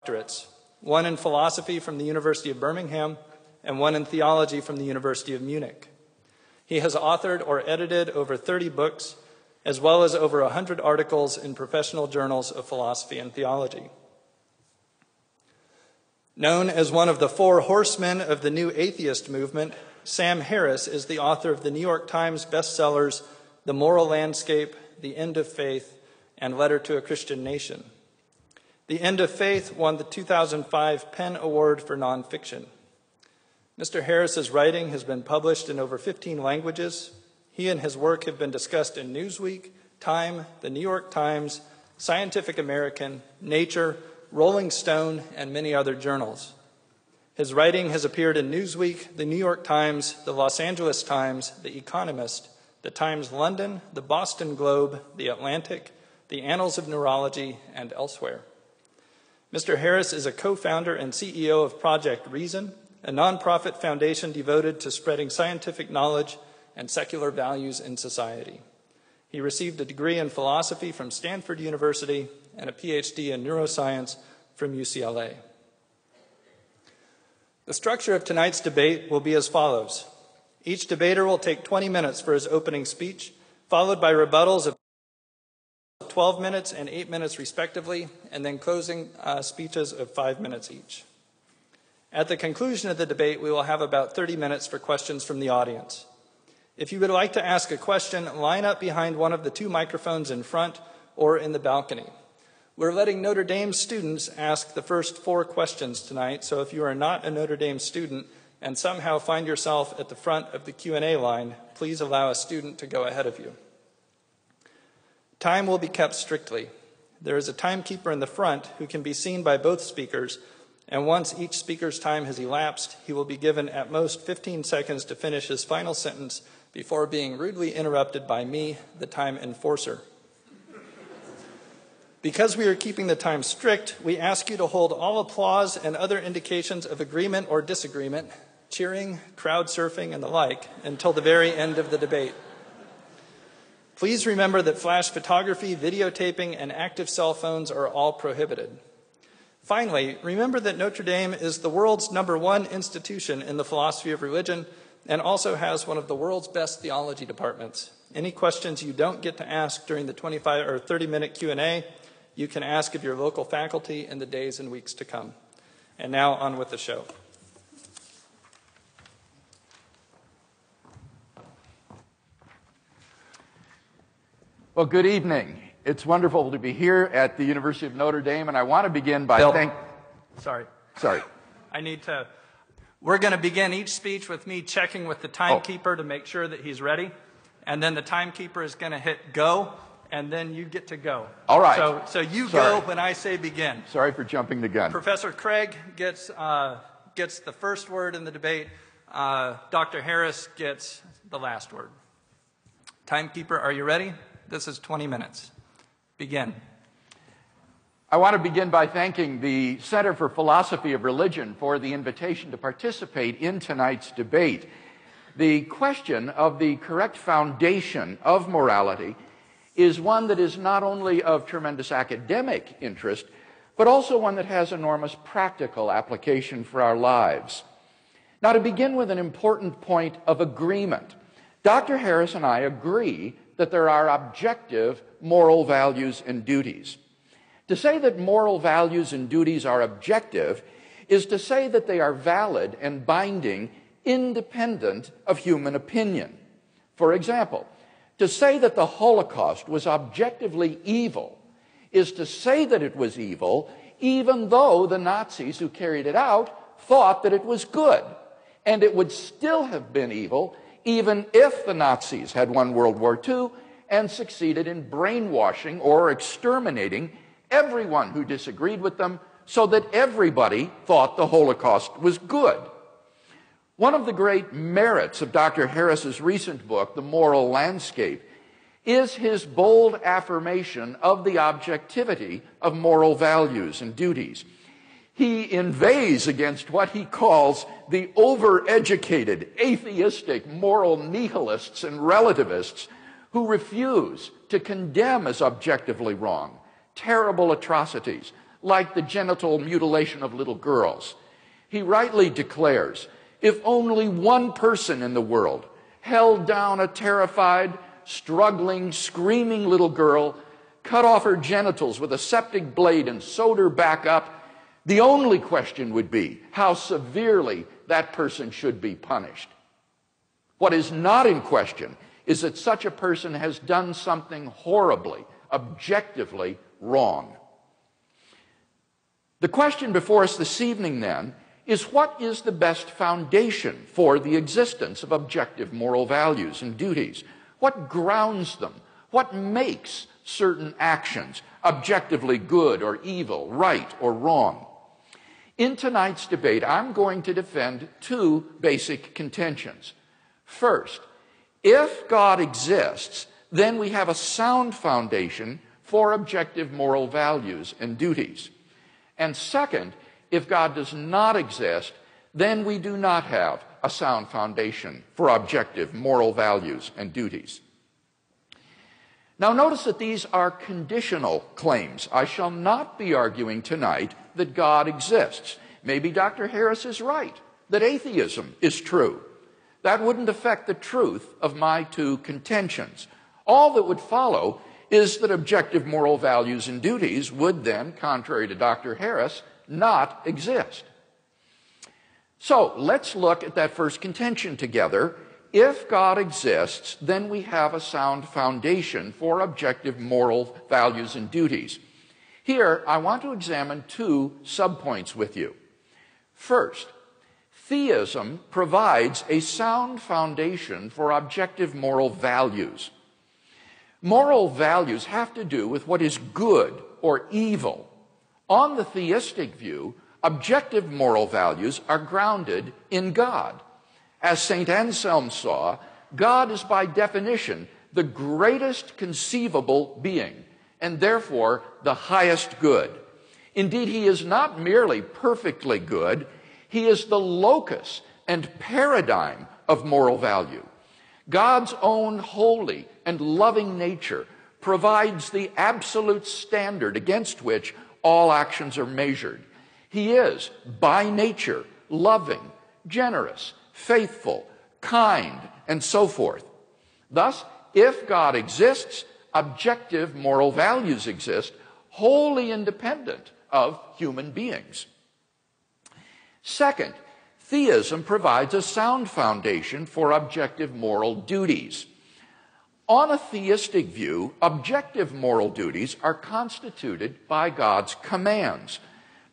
doctorates, one in philosophy from the University of Birmingham and one in theology from the University of Munich. He has authored or edited over 30 books, as well as over 100 articles in professional journals of philosophy and theology. Known as one of the four horsemen of the New Atheist movement, Sam Harris is the author of the New York Times bestsellers The Moral Landscape, The End of Faith, and Letter to a Christian Nation. The End of Faith won the 2005 PEN Award for Nonfiction. Mr. Harris's writing has been published in over 15 languages. He and his work have been discussed in Newsweek, Time, the New York Times, Scientific American, Nature, Rolling Stone, and many other journals. His writing has appeared in Newsweek, the New York Times, the Los Angeles Times, The Economist, the Times London, the Boston Globe, the Atlantic, the Annals of Neurology, and elsewhere. Mr. Harris is a co-founder and CEO of Project Reason, a nonprofit foundation devoted to spreading scientific knowledge and secular values in society. He received a degree in philosophy from Stanford University and a PhD in neuroscience from UCLA. The structure of tonight's debate will be as follows. Each debater will take 20 minutes for his opening speech, followed by rebuttals of 12 minutes and 8 minutes respectively, and then closing speeches of 5 minutes each. At the conclusion of the debate, we will have about 30 minutes for questions from the audience. If you would like to ask a question, line up behind one of the two microphones in front or in the balcony. We're letting Notre Dame students ask the first 4 questions tonight, so if you are not a Notre Dame student and somehow find yourself at the front of the Q&A line, please allow a student to go ahead of you. Time will be kept strictly. There is a timekeeper in the front who can be seen by both speakers, and once each speaker's time has elapsed, he will be given at most 15 seconds to finish his final sentence before being rudely interrupted by me, the time enforcer. Because we are keeping the time strict, we ask you to hold all applause and other indications of agreement or disagreement, cheering, crowd surfing, and the like, until the very end of the debate. Please remember that flash photography, videotaping, and active cell phones are all prohibited. Finally, remember that Notre Dame is the world's #1 institution in the philosophy of religion and also has one of the world's best theology departments. Any questions you don't get to ask during the 25 or 30-minute Q&A, you can ask of your local faculty in the days and weeks to come. And now on with the show. Well, good evening. It's wonderful to be here at the University of Notre Dame, and I want to begin by Sorry. Sorry. We're going to begin each speech with me checking with the timekeeper to make sure that he's ready, and then the timekeeper is going to hit go, and then you get to go. All right. So you go when I say begin. Sorry for jumping the gun. Professor Craig gets the first word in the debate. Dr. Harris gets the last word. Timekeeper, are you ready? This is 20 minutes. Begin. I want to begin by thanking the Center for Philosophy of Religion for the invitation to participate in tonight's debate. The question of the correct foundation of morality is one that is not only of tremendous academic interest, but also one that has enormous practical application for our lives. Now, to begin with an important point of agreement, Dr. Harris and I agree that there are objective moral values and duties. To say that moral values and duties are objective is to say that they are valid and binding independent of human opinion. For example, to say that the Holocaust was objectively evil is to say that it was evil even though the Nazis who carried it out thought that it was good. And it would still have been evil even if the Nazis had won World War II and succeeded in brainwashing or exterminating everyone who disagreed with them so that everybody thought the Holocaust was good. One of the great merits of Dr. Harris's recent book, The Moral Landscape, is his bold affirmation of the objectivity of moral values and duties. He inveighs against what he calls the overeducated, atheistic, moral nihilists and relativists who refuse to condemn as objectively wrong terrible atrocities like the genital mutilation of little girls. He rightly declares, if only one person in the world held down a terrified, struggling, screaming little girl, cut off her genitals with a septic blade and sewed her back up, the only question would be how severely that person should be punished. What is not in question is that such a person has done something horribly, objectively wrong. The question before us this evening, then, is what is the best foundation for the existence of objective moral values and duties? What grounds them? What makes certain actions objectively good or evil, right or wrong? In tonight's debate, I'm going to defend two basic contentions. First, if God exists, then we have a sound foundation for objective moral values and duties. And second, if God does not exist, then we do not have a sound foundation for objective moral values and duties. Now notice that these are conditional claims. I shall not be arguing tonight that God exists. Maybe Dr. Harris is right, that atheism is true. That wouldn't affect the truth of my two contentions. All that would follow is that objective moral values and duties would then, contrary to Dr. Harris, not exist. So let's look at that first contention together. If God exists, then we have a sound foundation for objective moral values and duties. Here, I want to examine two subpoints with you. First, theism provides a sound foundation for objective moral values. Moral values have to do with what is good or evil. On the theistic view, objective moral values are grounded in God. As St. Anselm saw, God is by definition the greatest conceivable being, and therefore the highest good. Indeed, he is not merely perfectly good, he is the locus and paradigm of moral value. God's own holy and loving nature provides the absolute standard against which all actions are measured. He is, by nature, loving, generous, faithful, kind, and so forth. Thus, if God exists, objective moral values exist, wholly independent of human beings. Second, theism provides a sound foundation for objective moral duties. On a theistic view, objective moral duties are constituted by God's commands.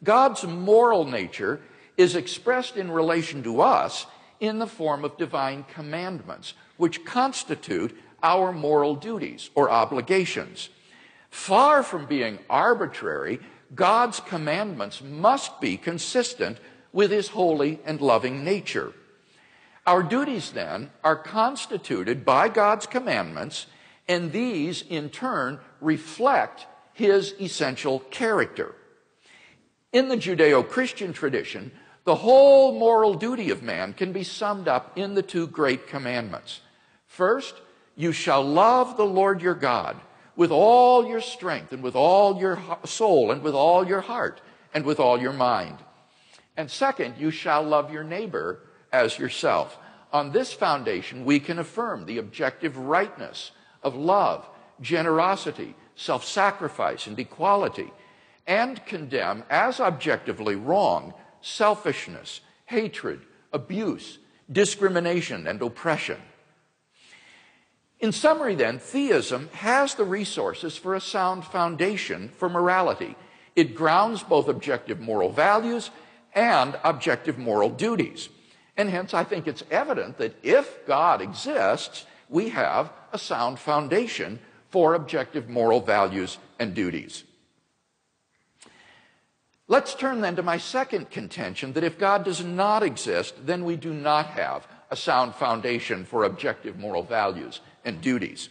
God's moral nature is expressed in relation to us in the form of divine commandments, which constitute our moral duties or obligations. Far from being arbitrary, God's commandments must be consistent with his holy and loving nature. Our duties, then, are constituted by God's commandments, and these, in turn, reflect his essential character. In the Judeo-Christian tradition, the whole moral duty of man can be summed up in the two great commandments. First, you shall love the Lord your God with all your strength and with all your soul and with all your heart and with all your mind. And second, you shall love your neighbor as yourself. On this foundation, we can affirm the objective rightness of love, generosity, self-sacrifice, and equality, and condemn as objectively wrong selfishness, hatred, abuse, discrimination, and oppression. In summary, then, theism has the resources for a sound foundation for morality. It grounds both objective moral values and objective moral duties. And hence, I think it's evident that if God exists, we have a sound foundation for objective moral values and duties. Let's turn then to my second contention, that if God does not exist, then we do not have a sound foundation for objective moral values and duties.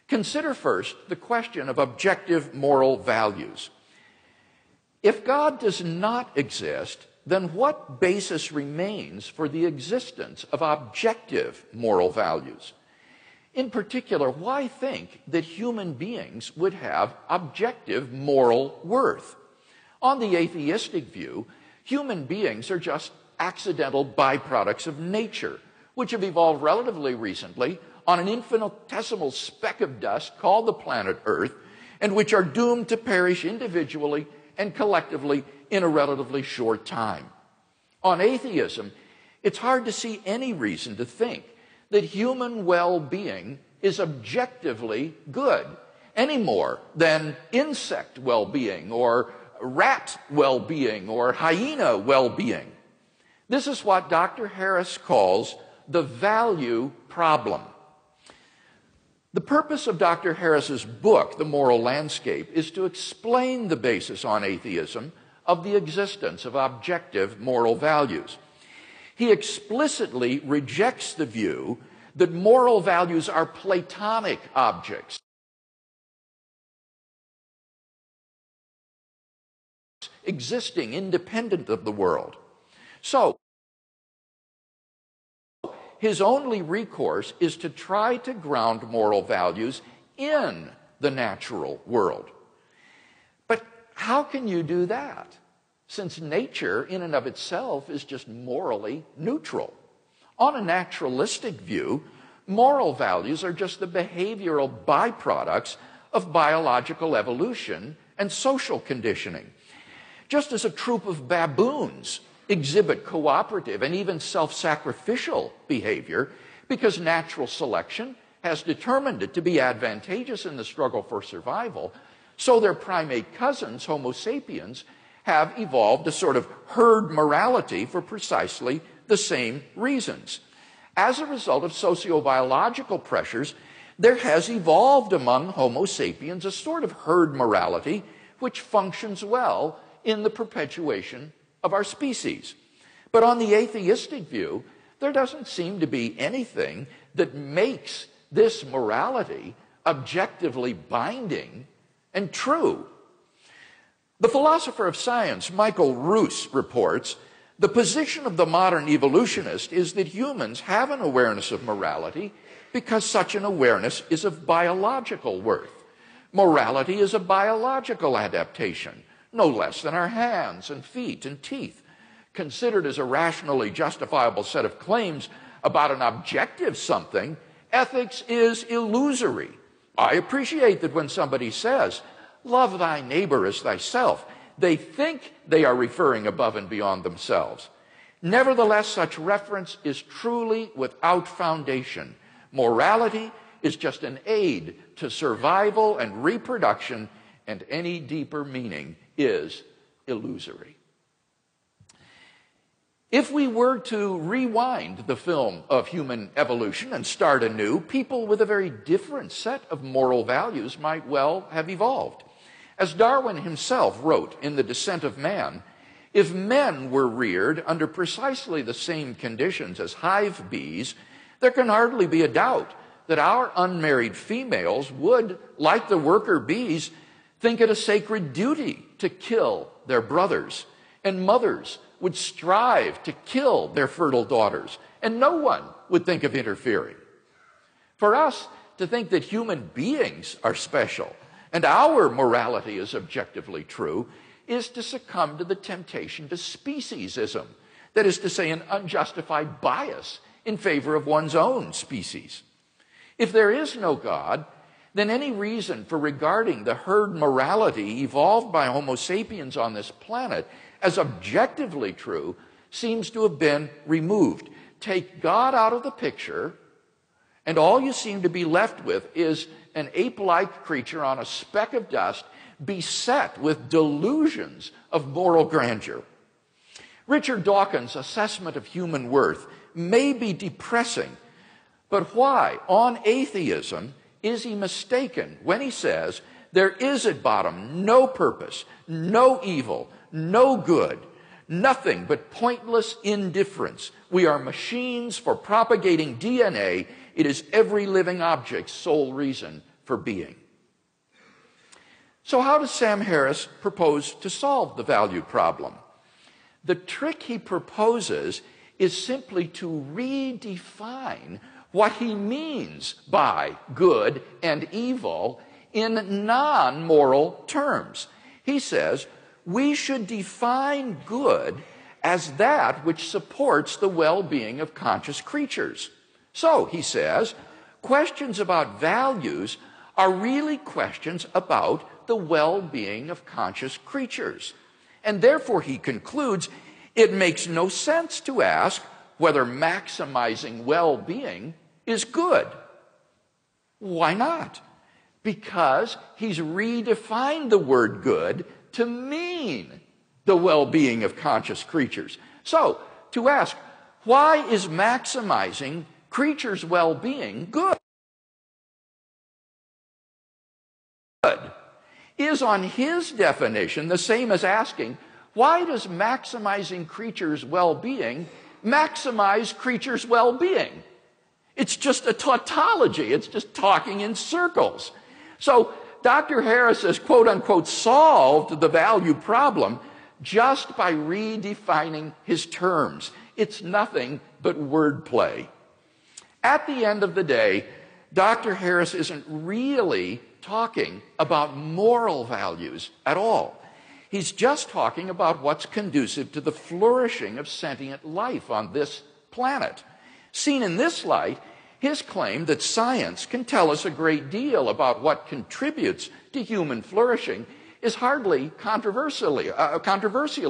Consider first the question of objective moral values. If God does not exist, then what basis remains for the existence of objective moral values? In particular, why think that human beings would have objective moral worth? On the atheistic view, human beings are just accidental byproducts of nature, which have evolved relatively recently on an infinitesimal speck of dust called the planet Earth, and which are doomed to perish individually and collectively in a relatively short time. On atheism, it's hard to see any reason to think that human well-being is objectively good, any more than insect well-being or rat well-being or hyena well-being. This is what Dr. Harris calls the value problem. The purpose of Dr. Harris's book, The Moral Landscape, is to explain the basis on atheism of the existence of objective moral values. He explicitly rejects the view that moral values are Platonic objects, existing independent of the world. So, his only recourse is to try to ground moral values in the natural world. But how can you do that, since nature in and of itself is just morally neutral? On a naturalistic view, moral values are just the behavioral byproducts of biological evolution and social conditioning. Just as a troop of baboons exhibit cooperative and even self-sacrificial behavior because natural selection has determined it to be advantageous in the struggle for survival, so their primate cousins, Homo sapiens, have evolved a sort of herd morality for precisely the same reasons. As a result of sociobiological pressures, there has evolved among Homo sapiens a sort of herd morality which functions well in the perpetuation of our species. But on the atheistic view, there doesn't seem to be anything that makes this morality objectively binding and true. The philosopher of science, Michael Ruse, reports, the position of the modern evolutionist is that humans have an awareness of morality because such an awareness is of biological worth. Morality is a biological adaptation, no less than our hands and feet and teeth. Considered as a rationally justifiable set of claims about an objective something, ethics is illusory. I appreciate that when somebody says, love thy neighbor as thyself, they think they are referring above and beyond themselves. Nevertheless, such reference is truly without foundation. Morality is just an aid to survival and reproduction, and any deeper meaning is illusory. If we were to rewind the film of human evolution and start anew, people with a very different set of moral values might well have evolved. As Darwin himself wrote in The Descent of Man, if men were reared under precisely the same conditions as hive bees, there can hardly be a doubt that our unmarried females would, like the worker bees, think it a sacred duty to kill their brothers, and mothers would strive to kill their fertile daughters, and no one would think of interfering. For us to think that human beings are special and our morality is objectively true is to succumb to the temptation to speciesism, that is to say, an unjustified bias in favor of one's own species. If there is no God, then any reason for regarding the herd morality evolved by Homo sapiens on this planet as objectively true seems to have been removed. Take God out of the picture, and all you seem to be left with is an ape-like creature on a speck of dust beset with delusions of moral grandeur. Richard Dawkins' assessment of human worth may be depressing, but why, on atheism, is he mistaken when he says there is at bottom no purpose, no evil, no good, nothing but pointless indifference? We are machines for propagating DNA. It is every living object's sole reason for being. So how does Sam Harris propose to solve the value problem? The trick he proposes is simply to redefine what he means by good and evil in non-moral terms. He says, we should define good as that which supports the well-being of conscious creatures. So, he says, questions about values are really questions about the well-being of conscious creatures. And therefore, he concludes, it makes no sense to ask whether maximizing well-being is good. Why not? Because he's redefined the word good to mean the well-being of conscious creatures. So, to ask, why is maximizing creatures' well-being good? Is on his definition the same as asking, why does maximizing creatures' well-being maximize creatures' well-being? It's just a tautology. It's just talking in circles. So Dr. Harris has, quote unquote, solved the value problem just by redefining his terms. It's nothing but wordplay. At the end of the day, Dr. Harris isn't really talking about moral values at all. He's just talking about what's conducive to the flourishing of sentient life on this planet. Seen in this light, his claim that science can tell us a great deal about what contributes to human flourishing is hardly controversial.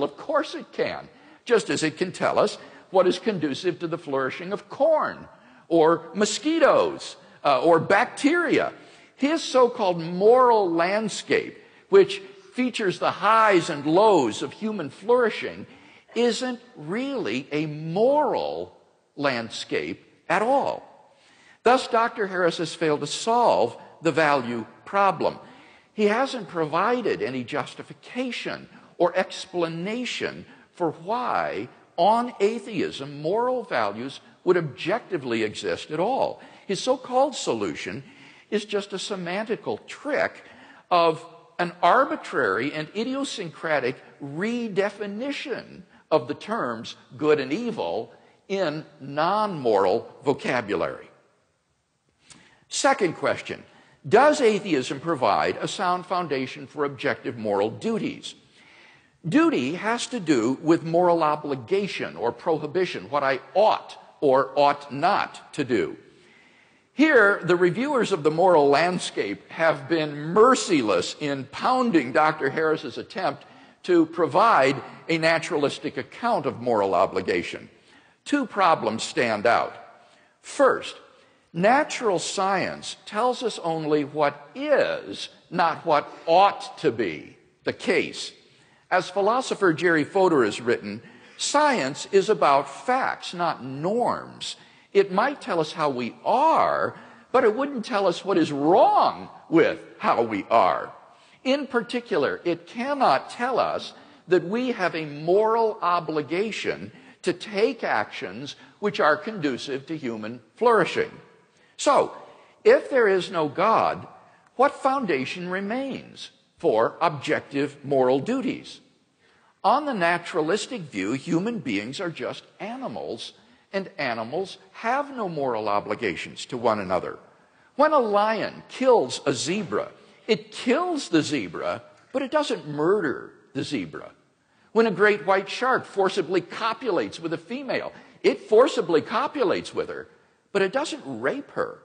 Of course it can, just as it can tell us what is conducive to the flourishing of corn or mosquitoes or bacteria. His so-called moral landscape, which features the highs and lows of human flourishing, isn't really a moral landscape at all. Thus, Dr. Harris has failed to solve the value problem. He hasn't provided any justification or explanation for why, on atheism, moral values would objectively exist at all. His so-called solution is just a semantical trick of an arbitrary and idiosyncratic redefinition of the terms good and evil in non-moral vocabulary. Second question, does atheism provide a sound foundation for objective moral duties? Duty has to do with moral obligation or prohibition, what I ought or ought not to do. Here, the reviewers of the moral landscape have been merciless in pounding Dr. Harris's attempt to provide a naturalistic account of moral obligation. Two problems stand out. First, natural science tells us only what is, not what ought to be the case. As philosopher Jerry Fodor has written, science is about facts, not norms. It might tell us how we are, but it wouldn't tell us what is wrong with how we are. In particular, it cannot tell us that we have a moral obligation to take actions which are conducive to human flourishing. So, if there is no God, what foundation remains for objective moral duties? On the naturalistic view, human beings are just animals, and animals have no moral obligations to one another. When a lion kills a zebra, it kills the zebra, but it doesn't murder the zebra. When a great white shark forcibly copulates with a female, it forcibly copulates with her, but it doesn't rape her.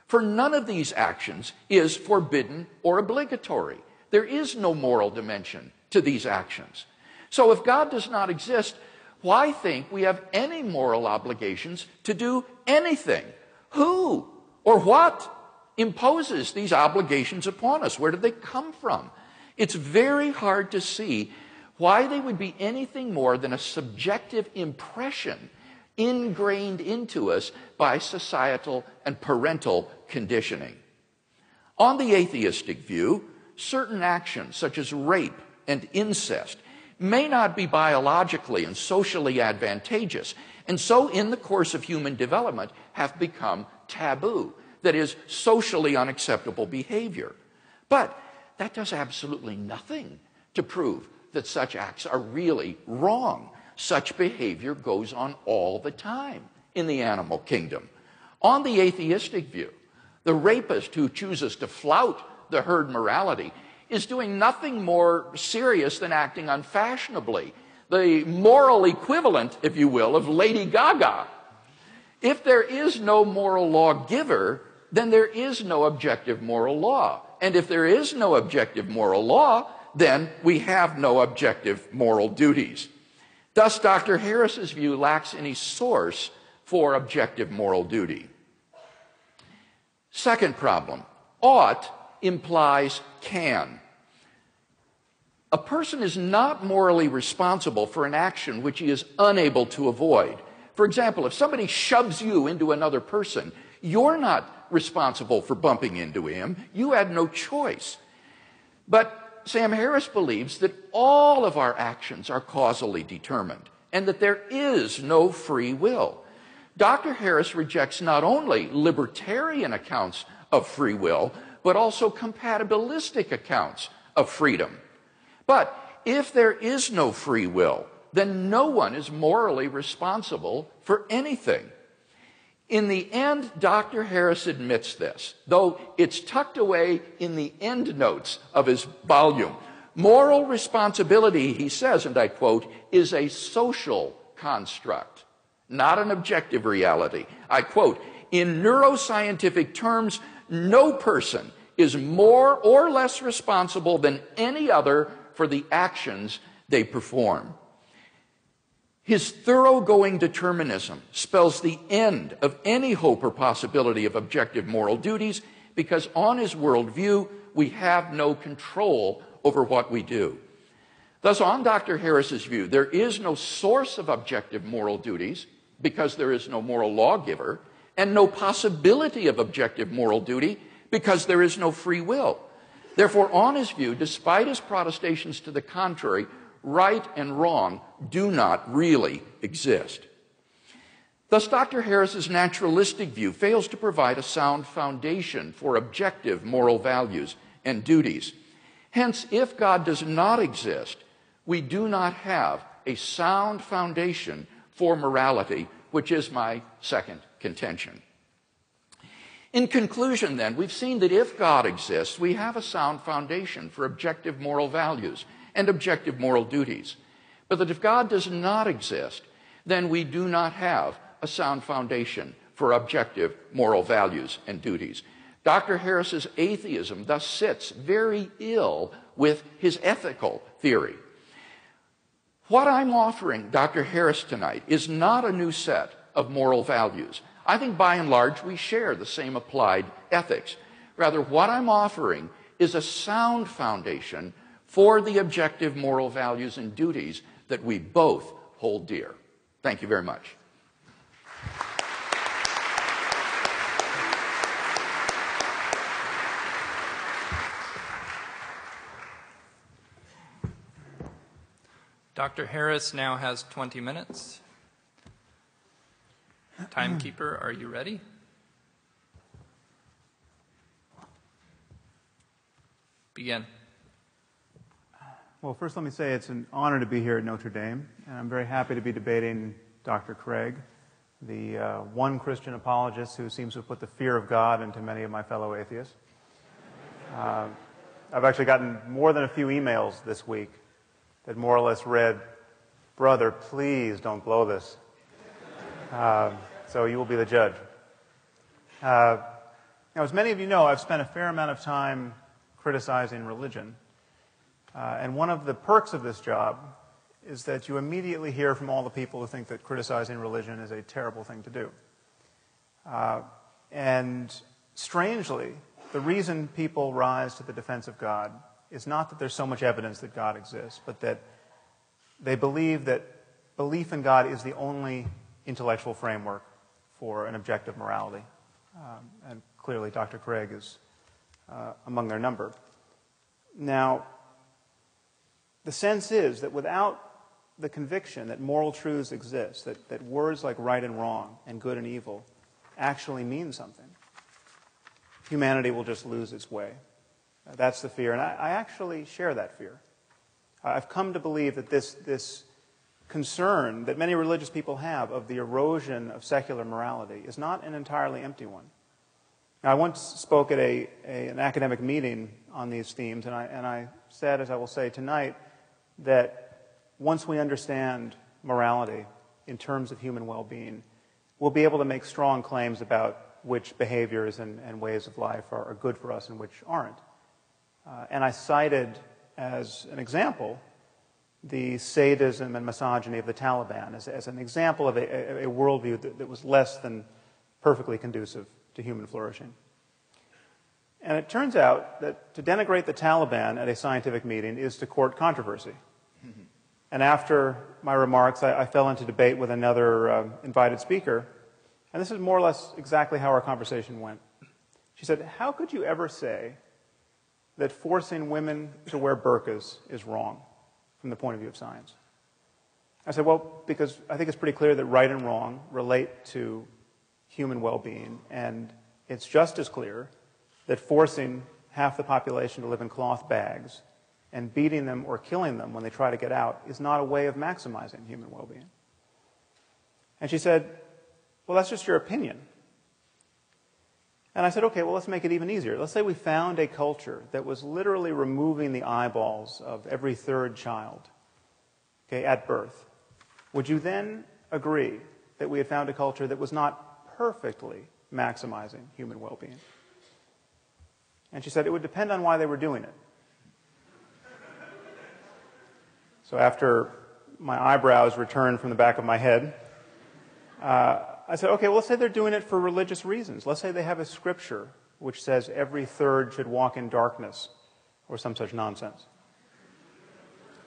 For none of these actions is forbidden or obligatory. There is no moral dimension to these actions. So if God does not exist, why think we have any moral obligations to do anything? Who or what imposes these obligations upon us? Where do they come from? It's very hard to see why they would be anything more than a subjective impression ingrained into us by societal and parental conditioning. On the atheistic view, certain actions such as rape and incest may not be biologically and socially advantageous, and so in the course of human development have become taboo, that is, socially unacceptable behavior. But that does absolutely nothing to prove that such acts are really wrong. Such behavior goes on all the time in the animal kingdom. On the atheistic view, the rapist who chooses to flout the herd morality is doing nothing more serious than acting unfashionably, the moral equivalent, if you will, of Lady Gaga. If there is no moral lawgiver, then there is no objective moral law. And if there is no objective moral law, then we have no objective moral duties. Thus, Dr. Harris's view lacks any source for objective moral duty. Second problem, ought implies can. A person is not morally responsible for an action which he is unable to avoid. For example, if somebody shoves you into another person, you're not responsible for bumping into him. You had no choice. But Sam Harris believes that all of our actions are causally determined and that there is no free will. Dr. Harris rejects not only libertarian accounts of free will, but also compatibilistic accounts of freedom. But if there is no free will, then no one is morally responsible for anything. In the end, Dr. Harris admits this, though it's tucked away in the endnotes of his volume. Moral responsibility, he says, and I quote, is a social construct, not an objective reality. I quote, in neuroscientific terms, no person is more or less responsible than any other for the actions they perform. His thoroughgoing determinism spells the end of any hope or possibility of objective moral duties because on his worldview, we have no control over what we do. Thus, on Dr. Harris's view, there is no source of objective moral duties because there is no moral lawgiver, and no possibility of objective moral duty because there is no free will. Therefore, on his view, despite his protestations to the contrary, right and wrong do not really exist. Thus, Dr. Harris's naturalistic view fails to provide a sound foundation for objective moral values and duties. Hence, if God does not exist, we do not have a sound foundation for morality, which is my second contention. In conclusion, then, we've seen that if God exists, we have a sound foundation for objective moral values and objective moral duties. But that if God does not exist, then we do not have a sound foundation for objective moral values and duties. Dr. Harris's atheism thus sits very ill with his ethical theory. What I'm offering Dr. Harris tonight is not a new set of moral values. I think by and large we share the same applied ethics. Rather, what I'm offering is a sound foundation for the objective moral values and duties that we both hold dear. Thank you very much. Dr. Harris now has 20 minutes. Timekeeper, are you ready? Begin. Well, first let me say it's an honor to be here at Notre Dame, and I'm very happy to be debating Dr. Craig, the one Christian apologist who seems to have put the fear of God into many of my fellow atheists. I've actually gotten more than a few emails this week that more or less read, "Brother, please don't blow this." So you will be the judge. Now, as many of you know, I've spent a fair amount of time criticizing religion. And one of the perks of this job is that you immediately hear from all the people who think that criticizing religion is a terrible thing to do. And strangely, the reason people rise to the defense of God is not that there's so much evidence that God exists, but that they believe that belief in God is the only intellectual framework for an objective morality. And clearly Dr. Craig is among their number. Now, the sense is that without the conviction that moral truths exist, that words like right and wrong and good and evil actually mean something, humanity will just lose its way. That's the fear, and I actually share that fear. I've come to believe that this concern that many religious people have of the erosion of secular morality is not an entirely empty one. Now, I once spoke at an academic meeting on these themes, and I said, as I will say tonight, that once we understand morality in terms of human well-being, we'll be able to make strong claims about which behaviors and ways of life are good for us and which aren't. And I cited as an example the sadism and misogyny of the Taliban as an example of a worldview that was less than perfectly conducive to human flourishing. And it turns out that to denigrate the Taliban at a scientific meeting is to court controversy. Mm-hmm. And after my remarks, I fell into debate with another invited speaker, and this is more or less exactly how our conversation went. She said, "How could you ever say that forcing women to wear burqas is wrong from the point of view of science?" I said, well, because I think it's pretty clear that right and wrong relate to human well-being, and it's just as clear that forcing half the population to live in cloth bags and beating them or killing them when they try to get out is not a way of maximizing human well-being. And she said, well, that's just your opinion. And I said, okay, well, let's make it even easier. Let's say we found a culture that was literally removing the eyeballs of every third child, okay, at birth. Would you then agree that we had found a culture that was not perfectly maximizing human well-being? And she said it would depend on why they were doing it. So after my eyebrows returned from the back of my head, I said, okay, well, let's say they're doing it for religious reasons. Let's say they have a scripture which says every third should walk in darkness, or some such nonsense.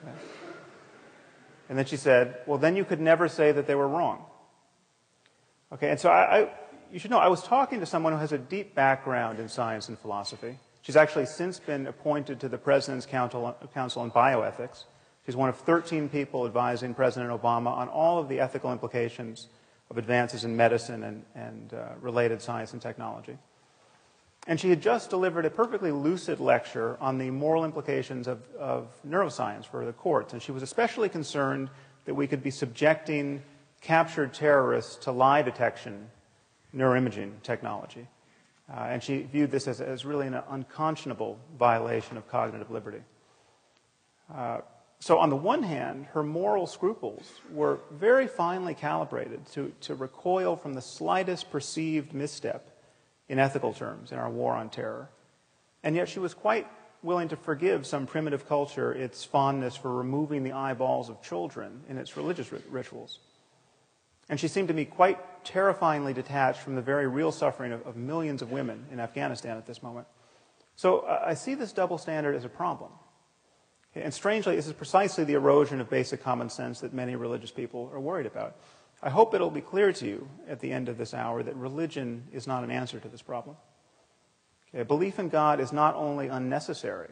Okay. And then she said, well, then you could never say that they were wrong. Okay, and so you should know, I was talking to someone who has a deep background in science and philosophy. She's actually since been appointed to the President's Council on Bioethics. She's one of 13 people advising President Obama on all of the ethical implications of advances in medicine and related science and technology. And she had just delivered a perfectly lucid lecture on the moral implications of neuroscience for the courts. And she was especially concerned that we could be subjecting captured terrorists to lie detection neuroimaging technology. And she viewed this as really an unconscionable violation of cognitive liberty. So on the one hand, her moral scruples were very finely calibrated to recoil from the slightest perceived misstep in ethical terms in our war on terror. And yet she was quite willing to forgive some primitive culture its fondness for removing the eyeballs of children in its religious rituals. And she seemed to me quite terrifyingly detached from the very real suffering of millions of women in Afghanistan at this moment. So I see this double standard as a problem. And strangely, this is precisely the erosion of basic common sense that many religious people are worried about. I hope it'll be clear to you at the end of this hour that religion is not an answer to this problem. Okay, belief in God is not only unnecessary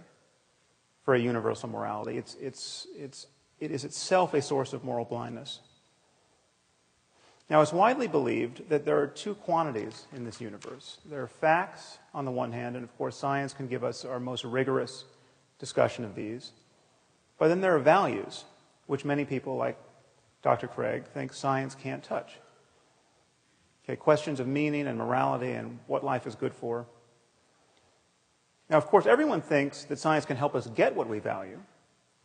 for a universal morality, it is itself a source of moral blindness. Now, it's widely believed that there are two quantities in this universe. There are facts on the one hand, and of course science can give us our most rigorous discussion of these. But then there are values, which many people, like Dr. Craig, think science can't touch. Okay, questions of meaning and morality and what life is good for. Now, of course, everyone thinks that science can help us get what we value,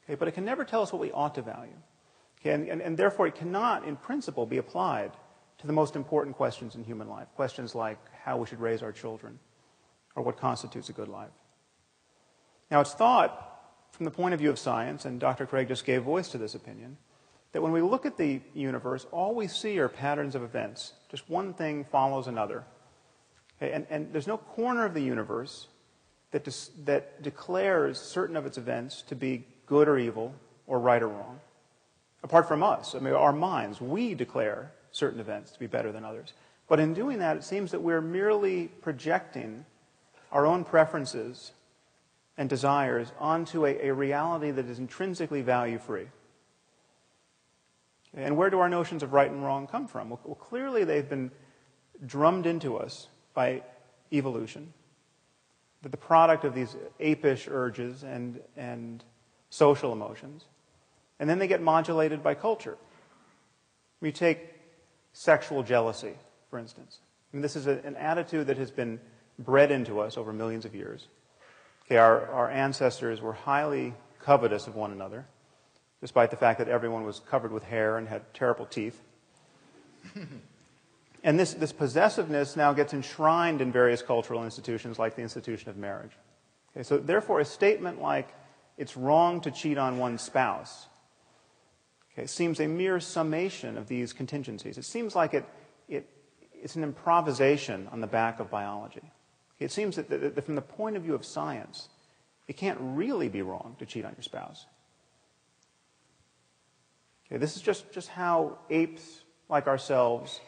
okay, but it can never tell us what we ought to value. Okay, and therefore, it cannot, in principle, be applied to the most important questions in human life, questions like how we should raise our children or what constitutes a good life. Now, it's thought, from the point of view of science, and Dr. Craig just gave voice to this opinion, that when we look at the universe, all we see are patterns of events. Just one thing follows another. Okay, and there's no corner of the universe that declares certain of its events to be good or evil or right or wrong. Apart from us, I mean, our minds, we declare certain events to be better than others. But in doing that, it seems that we're merely projecting our own preferences and desires onto a reality that is intrinsically value-free. And where do our notions of right and wrong come from? Well, clearly they've been drummed into us by evolution, that the product of these apish urges and social emotions, and then they get modulated by culture. You take sexual jealousy, for instance. I mean, this is an attitude that has been bred into us over millions of years. Okay, our ancestors were highly covetous of one another, despite the fact that everyone was covered with hair and had terrible teeth. And this possessiveness now gets enshrined in various cultural institutions like the institution of marriage. Okay, so therefore, a statement like it's wrong to cheat on one's spouse seems a mere summation of these contingencies. It seems like it's an improvisation on the back of biology. It seems that from the point of view of science, it can't really be wrong to cheat on your spouse. Okay, this is just how apes like ourselves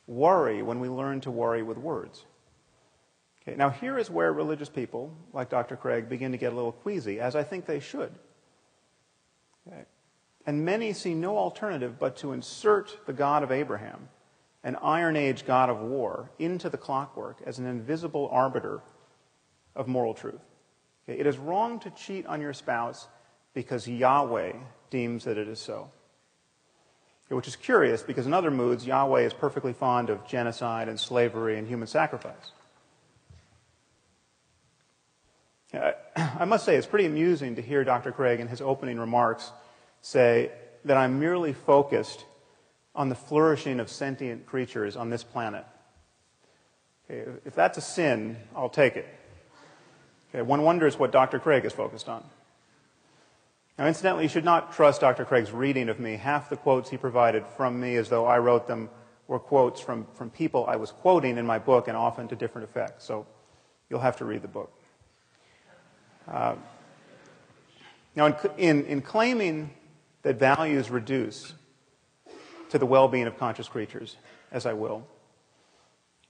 worry when we learn to worry with words. Okay, now here is where religious people, like Dr. Craig, begin to get a little queasy, as I think they should. Okay. And many see no alternative but to insert the God of Abraham, an Iron Age God of war, into the clockwork as an invisible arbiter of moral truth. Okay, it is wrong to cheat on your spouse because Yahweh deems that it is so. Okay, which is curious because in other moods, Yahweh is perfectly fond of genocide and slavery and human sacrifice. I must say it's pretty amusing to hear Dr. Craig in his opening remarks say that I'm merely focused on the flourishing of sentient creatures on this planet. Okay, if that's a sin, I'll take it. Okay, one wonders what Dr. Craig is focused on. Now, incidentally, you should not trust Dr. Craig's reading of me. Half the quotes he provided from me, as though I wrote them, were quotes from people I was quoting in my book, and often to different effects. So you'll have to read the book. Now, in claiming that values reduce to the well-being of conscious creatures, as I will,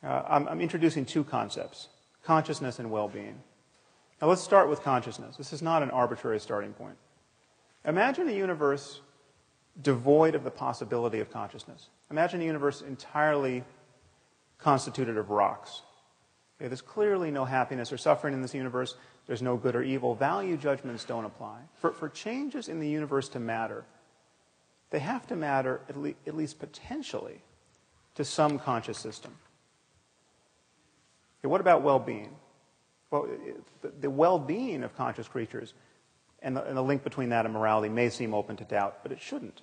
I'm introducing two concepts, consciousness and well-being. Now, let's start with consciousness. This is not an arbitrary starting point. Imagine a universe devoid of the possibility of consciousness. Imagine a universe entirely constituted of rocks. Okay, there's clearly no happiness or suffering in this universe. There's no good or evil. Value judgments don't apply. For changes in the universe to matter, they have to matter, at least potentially, to some conscious system. Okay, what about well-being? Well, the well-being of conscious creatures and the link between that and morality may seem open to doubt, but it shouldn't.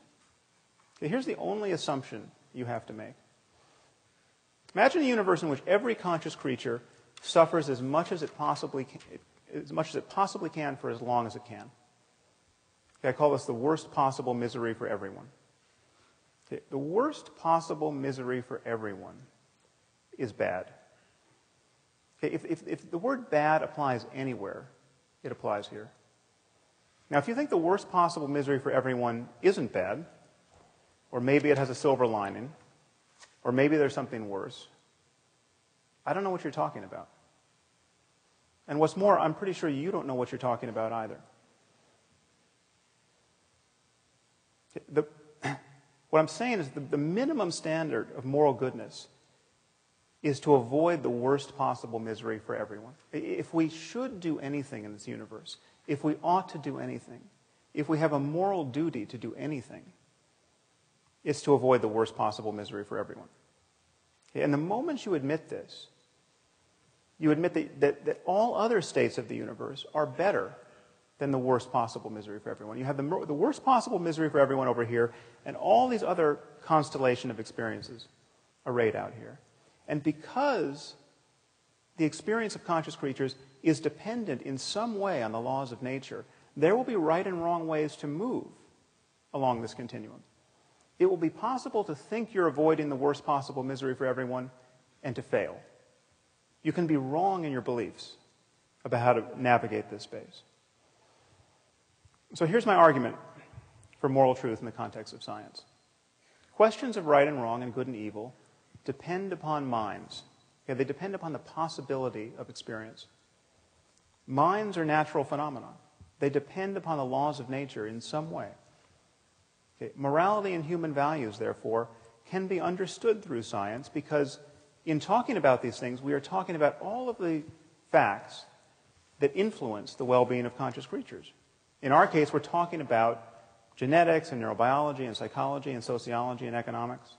Okay, here's the only assumption you have to make. Imagine a universe in which every conscious creature suffers as much as it possibly can for as long as it can. Okay, I call this the worst possible misery for everyone. Okay, the worst possible misery for everyone is bad. Okay, if the word bad applies anywhere, it applies here. Now, if you think the worst possible misery for everyone isn't bad, or maybe it has a silver lining, or maybe there's something worse, I don't know what you're talking about. And what's more, I'm pretty sure you don't know what you're talking about either. What I'm saying is the minimum standard of moral goodness is to avoid the worst possible misery for everyone. If we should do anything in this universe, if we ought to do anything, if we have a moral duty to do anything, it's to avoid the worst possible misery for everyone. Okay, and the moment you admit this, you admit that all other states of the universe are better than the worst possible misery for everyone. You have the worst possible misery for everyone over here, and all these other constellation of experiences arrayed out here. And because the experience of conscious creatures is dependent in some way on the laws of nature, there will be right and wrong ways to move along this continuum. It will be possible to think you're avoiding the worst possible misery for everyone and to fail. You can be wrong in your beliefs about how to navigate this space. So here's my argument for moral truth in the context of science. Questions of right and wrong and good and evil depend upon minds. Okay, they depend upon the possibility of experience. Minds are natural phenomena. They depend upon the laws of nature in some way. Okay, morality and human values, therefore, can be understood through science because in talking about these things, we are talking about all of the facts that influence the well-being of conscious creatures. In our case, we're talking about genetics and neurobiology and psychology and sociology and economics.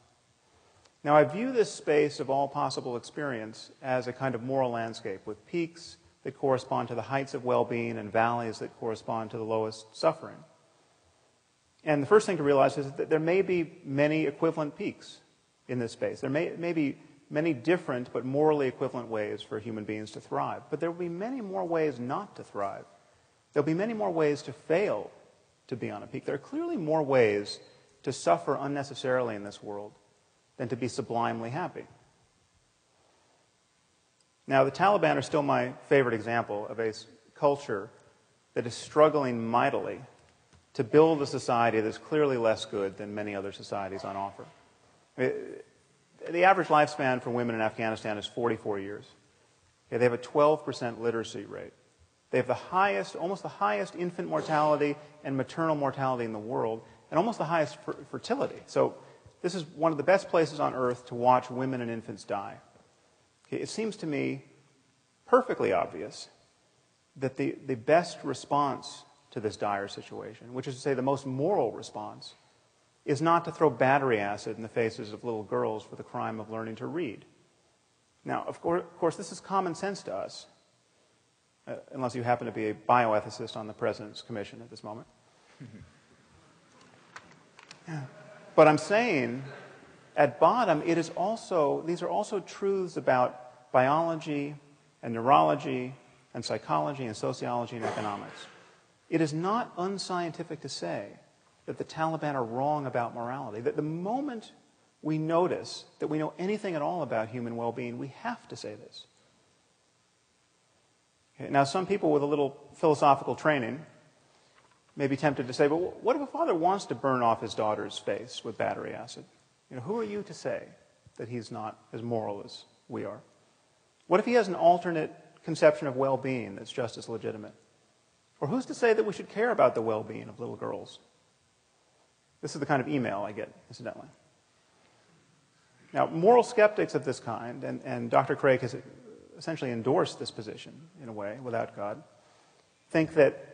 Now, I view this space of all possible experience as a kind of moral landscape with peaks that correspond to the heights of well-being and valleys that correspond to the lowest suffering. And the first thing to realize is that there may be many equivalent peaks in this space. There may be many different but morally equivalent ways for human beings to thrive. But there will be many more ways not to thrive. There will be many more ways to fail to be on a peak. There are clearly more ways to suffer unnecessarily in this world than to be sublimely happy. Now, the Taliban are still my favorite example of a culture that is struggling mightily to build a society that's clearly less good than many other societies on offer. The average lifespan for women in Afghanistan is 44 years. Okay, they have a 12% literacy rate. They have the highest, almost the highest infant mortality and maternal mortality in the world, and almost the highest fertility. So this is one of the best places on earth to watch women and infants die. Okay, it seems to me perfectly obvious that the best response to this dire situation, which is to say the most moral response, is not to throw battery acid in the faces of little girls for the crime of learning to read. Now, of course, this is common sense to us, unless you happen to be a bioethicist on the President's Commission at this moment. But I'm saying, at bottom, these are also truths about biology and neurology and psychology and sociology and economics. It is not unscientific to say that the Taliban are wrong about morality, that the moment we notice that we know anything at all about human well-being, we have to say this. Okay, now, some people with a little philosophical training may be tempted to say, but what if a father wants to burn off his daughter's face with battery acid? You know, who are you to say that he's not as moral as we are? What if he has an alternate conception of well-being that's just as legitimate? Or who's to say that we should care about the well-being of little girls? This is the kind of email I get, incidentally. Now, moral skeptics of this kind, and Dr. Craig has essentially endorsed this position, in a way, without God, think that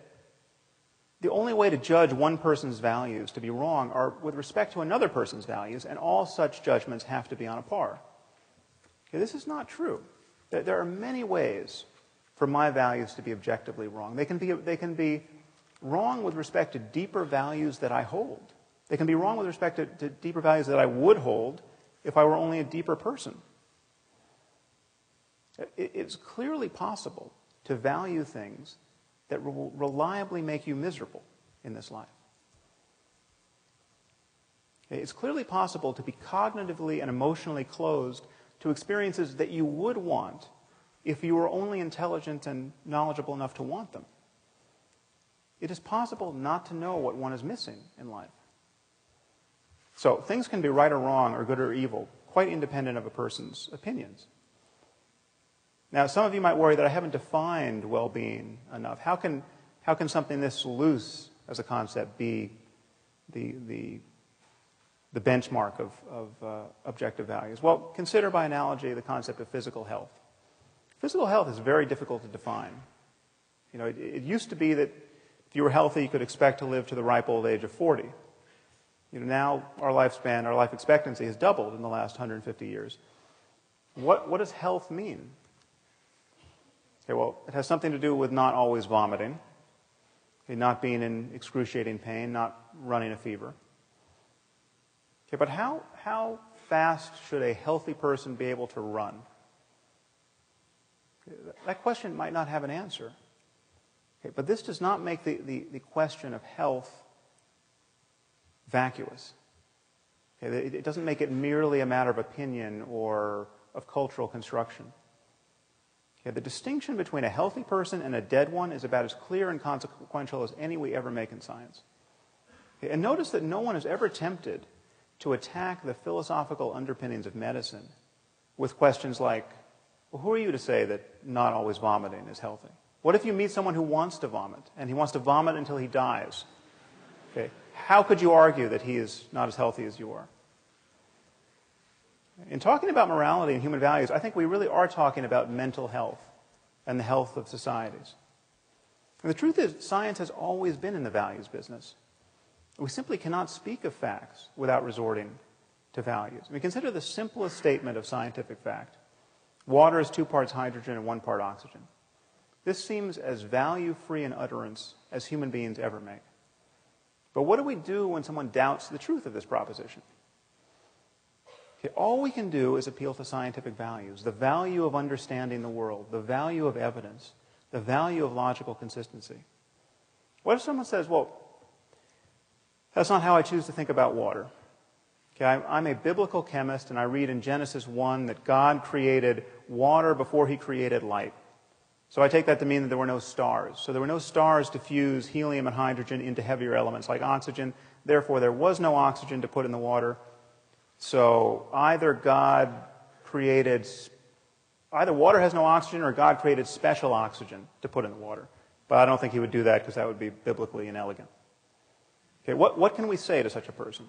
the only way to judge one person's values to be wrong are with respect to another person's values, and all such judgments have to be on a par. Okay, this is not true. There are many ways for my values to be objectively wrong. They can be wrong with respect to deeper values that I hold. They can be wrong with respect to deeper values that I would hold if I were only a deeper person. It's clearly possible to value things that will reliably make you miserable in this life. It's clearly possible to be cognitively and emotionally closed to experiences that you would want if you were only intelligent and knowledgeable enough to want them. It is possible not to know what one is missing in life. So things can be right or wrong or good or evil, quite independent of a person's opinions. Now, some of you might worry that I haven't defined well-being enough. How can something this loose as a concept be the benchmark of objective values? Well, consider by analogy the concept of physical health. Physical health is very difficult to define. You know, it used to be that if you were healthy, you could expect to live to the ripe old age of 40. You know, now our lifespan, our life expectancy has doubled in the last 150 years. What does health mean? Okay, well, it has something to do with not always vomiting, okay, not being in excruciating pain, not running a fever. Okay, but how fast should a healthy person be able to run? Okay, that question might not have an answer. Okay, but this does not make the question of health vacuous. Okay, it doesn't make it merely a matter of opinion or of cultural construction. Okay, the distinction between a healthy person and a dead one is about as clear and consequential as any we ever make in science. Okay, and notice that no one is ever tempted to attack the philosophical underpinnings of medicine with questions like, well, who are you to say that not always vomiting is healthy? What if you meet someone who wants to vomit, and he wants to vomit until he dies? Okay, how could you argue that he is not as healthy as you are? In talking about morality and human values, I think we really are talking about mental health and the health of societies. And the truth is, science has always been in the values business. We simply cannot speak of facts without resorting to values. I mean, consider the simplest statement of scientific fact. Water is 2 parts hydrogen and 1 part oxygen. This seems as value-free an utterance as human beings ever make. But what do we do when someone doubts the truth of this proposition? Okay, all we can do is appeal to scientific values, the value of understanding the world, the value of evidence, the value of logical consistency. What if someone says, well, that's not how I choose to think about water. Okay, I'm a biblical chemist, and I read in Genesis 1 that God created water before he created light. So I take that to mean that there were no stars. So there were no stars to fuse helium and hydrogen into heavier elements like oxygen. Therefore, there was no oxygen to put in the water. So either water has no oxygen or God created special oxygen to put in the water. But I don't think he would do that because that would be biblically inelegant. Okay, what can we say to such a person?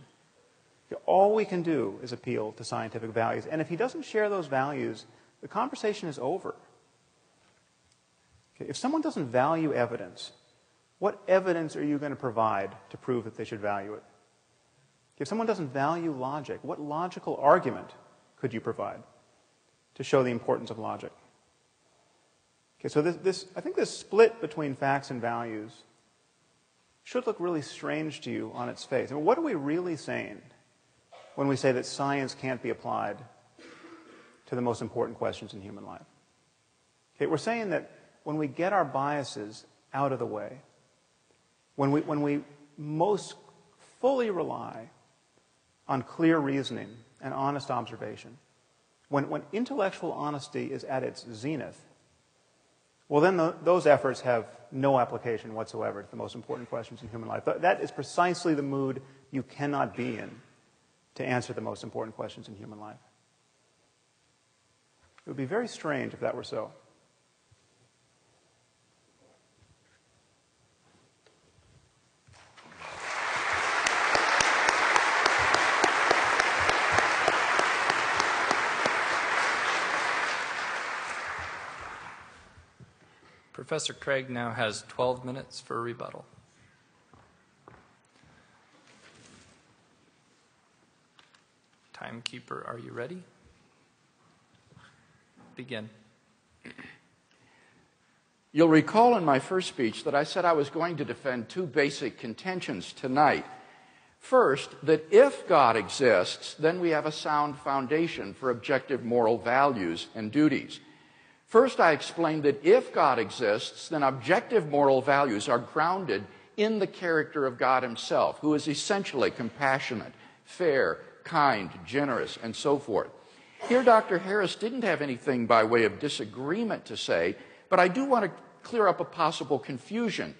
Okay, all we can do is appeal to scientific values. And if he doesn't share those values, the conversation is over. Okay, if someone doesn't value evidence, what evidence are you going to provide to prove that they should value it? If someone doesn't value logic, what logical argument could you provide to show the importance of logic? Okay, so I think this split between facts and values should look really strange to you on its face. I mean, what are we really saying when we say that science can't be applied to the most important questions in human life? Okay, we're saying that when we get our biases out of the way, when we most fully rely on clear reasoning and honest observation, when intellectual honesty is at its zenith, well, then those efforts have no application whatsoever to the most important questions in human life. That is precisely the mood you cannot be in to answer the most important questions in human life. It would be very strange if that were so. Professor Craig now has 12 minutes for a rebuttal. Timekeeper, are you ready? Begin. You'll recall in my first speech that I said I was going to defend 2 basic contentions tonight. First, that if God exists, then we have a sound foundation for objective moral values and duties. First, I explained that if God exists, then objective moral values are grounded in the character of God himself, who is essentially compassionate, fair, kind, generous, and so forth. Here, Dr. Harris didn't have anything by way of disagreement to say, but I do want to clear up a possible confusion.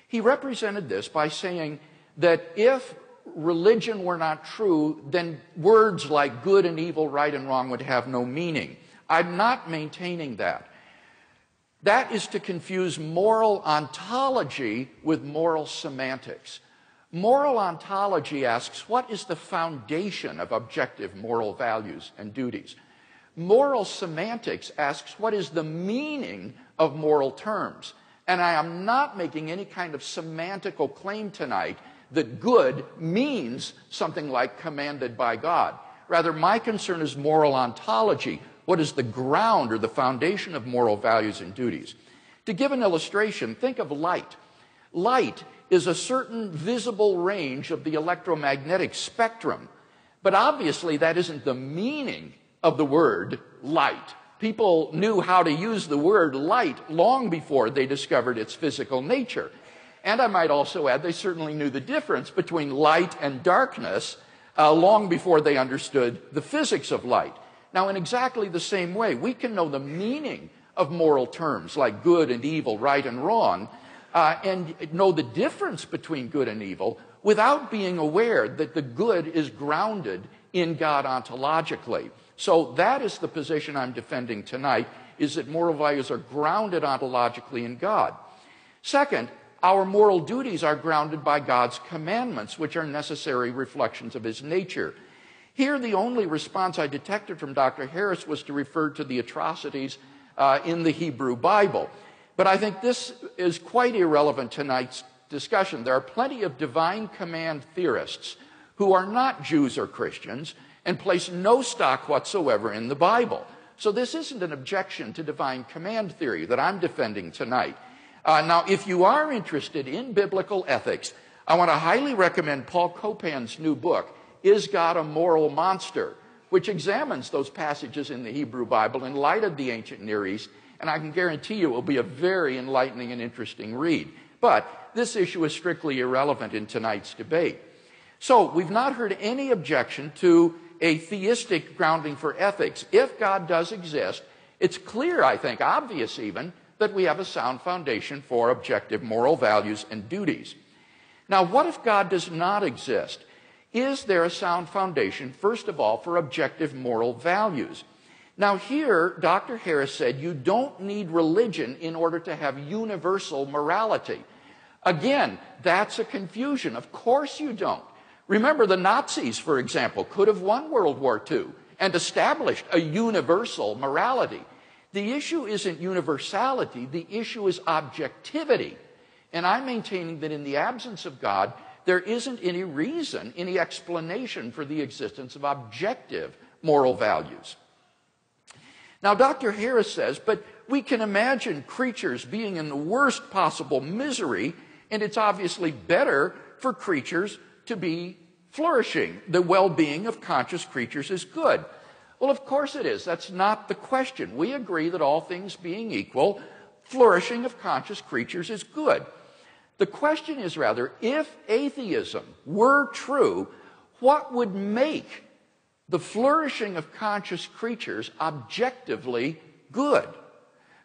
He represented this by saying that if religion were not true, then words like good and evil, right and wrong would have no meaning. I'm not maintaining that. That is to confuse moral ontology with moral semantics. Moral ontology asks, what is the foundation of objective moral values and duties? Moral semantics asks, what is the meaning of moral terms? And I am not making any kind of semantical claim tonight that good means something like commanded by God. Rather, my concern is moral ontology. What is the ground or the foundation of moral values and duties? To give an illustration, think of light. Light is a certain visible range of the electromagnetic spectrum, but obviously that isn't the meaning of the word light. People knew how to use the word light long before they discovered its physical nature. And I might also add, they certainly knew the difference between light and darkness long before they understood the physics of light. Now, in exactly the same way, we can know the meaning of moral terms like good and evil, right and wrong, and know the difference between good and evil without being aware that the good is grounded in God ontologically. So that is the position I'm defending tonight, is that moral values are grounded ontologically in God. Second, our moral duties are grounded by God's commandments, which are necessary reflections of his nature. Here, the only response I detected from Dr. Harris was to refer to the atrocities in the Hebrew Bible. But I think this is quite irrelevant to tonight's discussion. There are plenty of divine command theorists who are not Jews or Christians and place no stock whatsoever in the Bible. So this isn't an objection to divine command theory that I'm defending tonight. Now, if you are interested in biblical ethics, I want to highly recommend Paul Copan's new book, Is God a Moral Monster?, which examines those passages in the Hebrew Bible in light of the ancient Near East, and I can guarantee you it will be a very enlightening and interesting read. But this issue is strictly irrelevant in tonight's debate. So we've not heard any objection to a theistic grounding for ethics. If God does exist, it's clear, I think, obvious even, that we have a sound foundation for objective moral values and duties. Now, what if God does not exist? Is there a sound foundation, first of all, for objective moral values? Now here, Dr. Harris said you don't need religion in order to have universal morality. Again, that's a confusion. Of course you don't. Remember, the Nazis, for example, could have won World War II and established a universal morality. The issue isn't universality, the issue is objectivity. And I'm maintaining that in the absence of God, there isn't any reason, any explanation for the existence of objective moral values. Now, Dr. Harris says, but we can imagine creatures being in the worst possible misery, and it's obviously better for creatures to be flourishing. The well-being of conscious creatures is good. Well, of course it is. That's not the question. We agree that all things being equal, flourishing of conscious creatures is good. The question is rather, if atheism were true, what would make the flourishing of conscious creatures objectively good?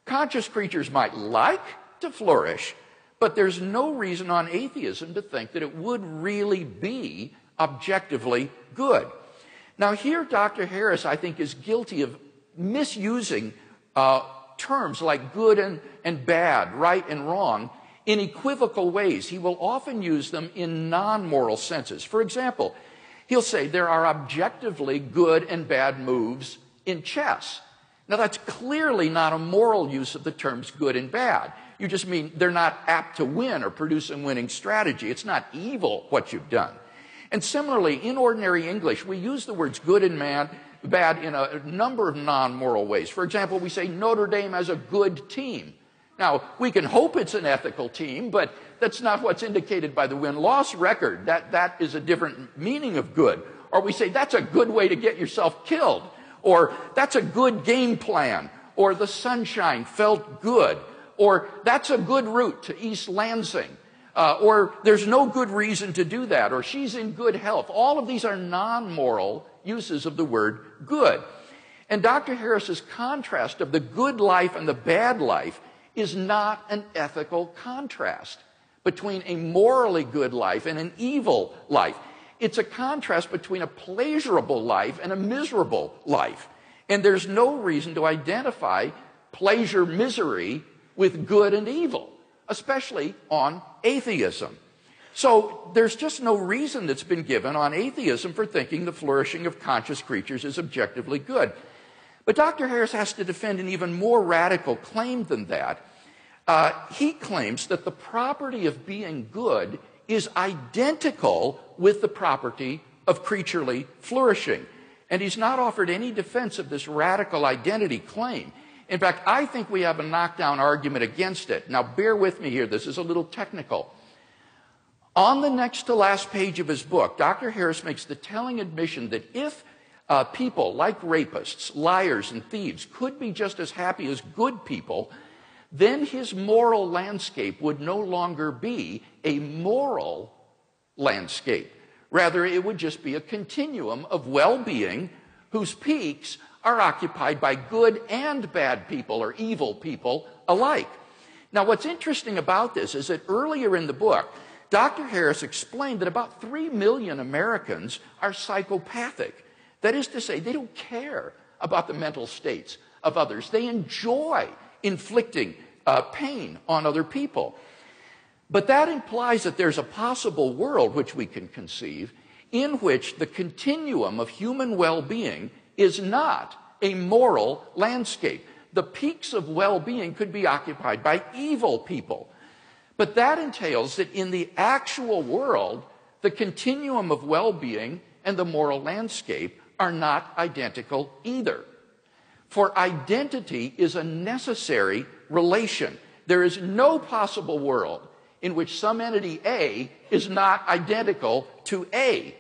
Conscious creatures might like to flourish, but there's no reason on atheism to think that it would really be objectively good. Now here, Dr. Harris, I think, is guilty of misusing terms like good and bad, right and wrong, in equivocal ways. He will often use them in non-moral senses. For example, he'll say there are objectively good and bad moves in chess. Now that's clearly not a moral use of the terms good and bad. You just mean they're not apt to win or produce a winning strategy. It's not evil what you've done. And similarly, in ordinary English, we use the words good and bad in a number of non-moral ways. For example, we say Notre Dame has a good team. Now, we can hope it's an ethical team, but that's not what's indicated by the win-loss record. That is a different meaning of good. Or we say that's a good way to get yourself killed. Or that's a good game plan. Or the sunshine felt good. Or that's a good route to East Lansing. Or there's no good reason to do that. Or she's in good health. All of these are non-moral uses of the word good. And Dr. Harris's contrast of the good life and the bad life is not an ethical contrast between a morally good life and an evil life. It's a contrast between a pleasurable life and a miserable life. And there's no reason to identify pleasure, misery with good and evil, especially on atheism. So there's just no reason that's been given on atheism for thinking the flourishing of conscious creatures is objectively good. But Dr. Harris has to defend an even more radical claim than that. He claims that the property of being good is identical with the property of creaturely flourishing. And he's not offered any defense of this radical identity claim. In fact, I think we have a knockdown argument against it. Now, bear with me here. This is a little technical. On the next to last page of his book, Dr. Harris makes the telling admission that if people like rapists, liars, and thieves could be just as happy as good people, then his moral landscape would no longer be a moral landscape. Rather, it would just be a continuum of well-being whose peaks are occupied by good and bad people or evil people alike. Now, what's interesting about this is that earlier in the book, Dr. Harris explained that about 3 million Americans are psychopathic. That is to say, they don't care about the mental states of others. They enjoy inflicting pain on other people. But that implies that there's a possible world which we can conceive in which the continuum of human well-being is not a moral landscape. The peaks of well-being could be occupied by evil people. But that entails that in the actual world, the continuum of well-being and the moral landscape are not identical either. For identity is a necessary relation. There is no possible world in which some entity A is not identical to A.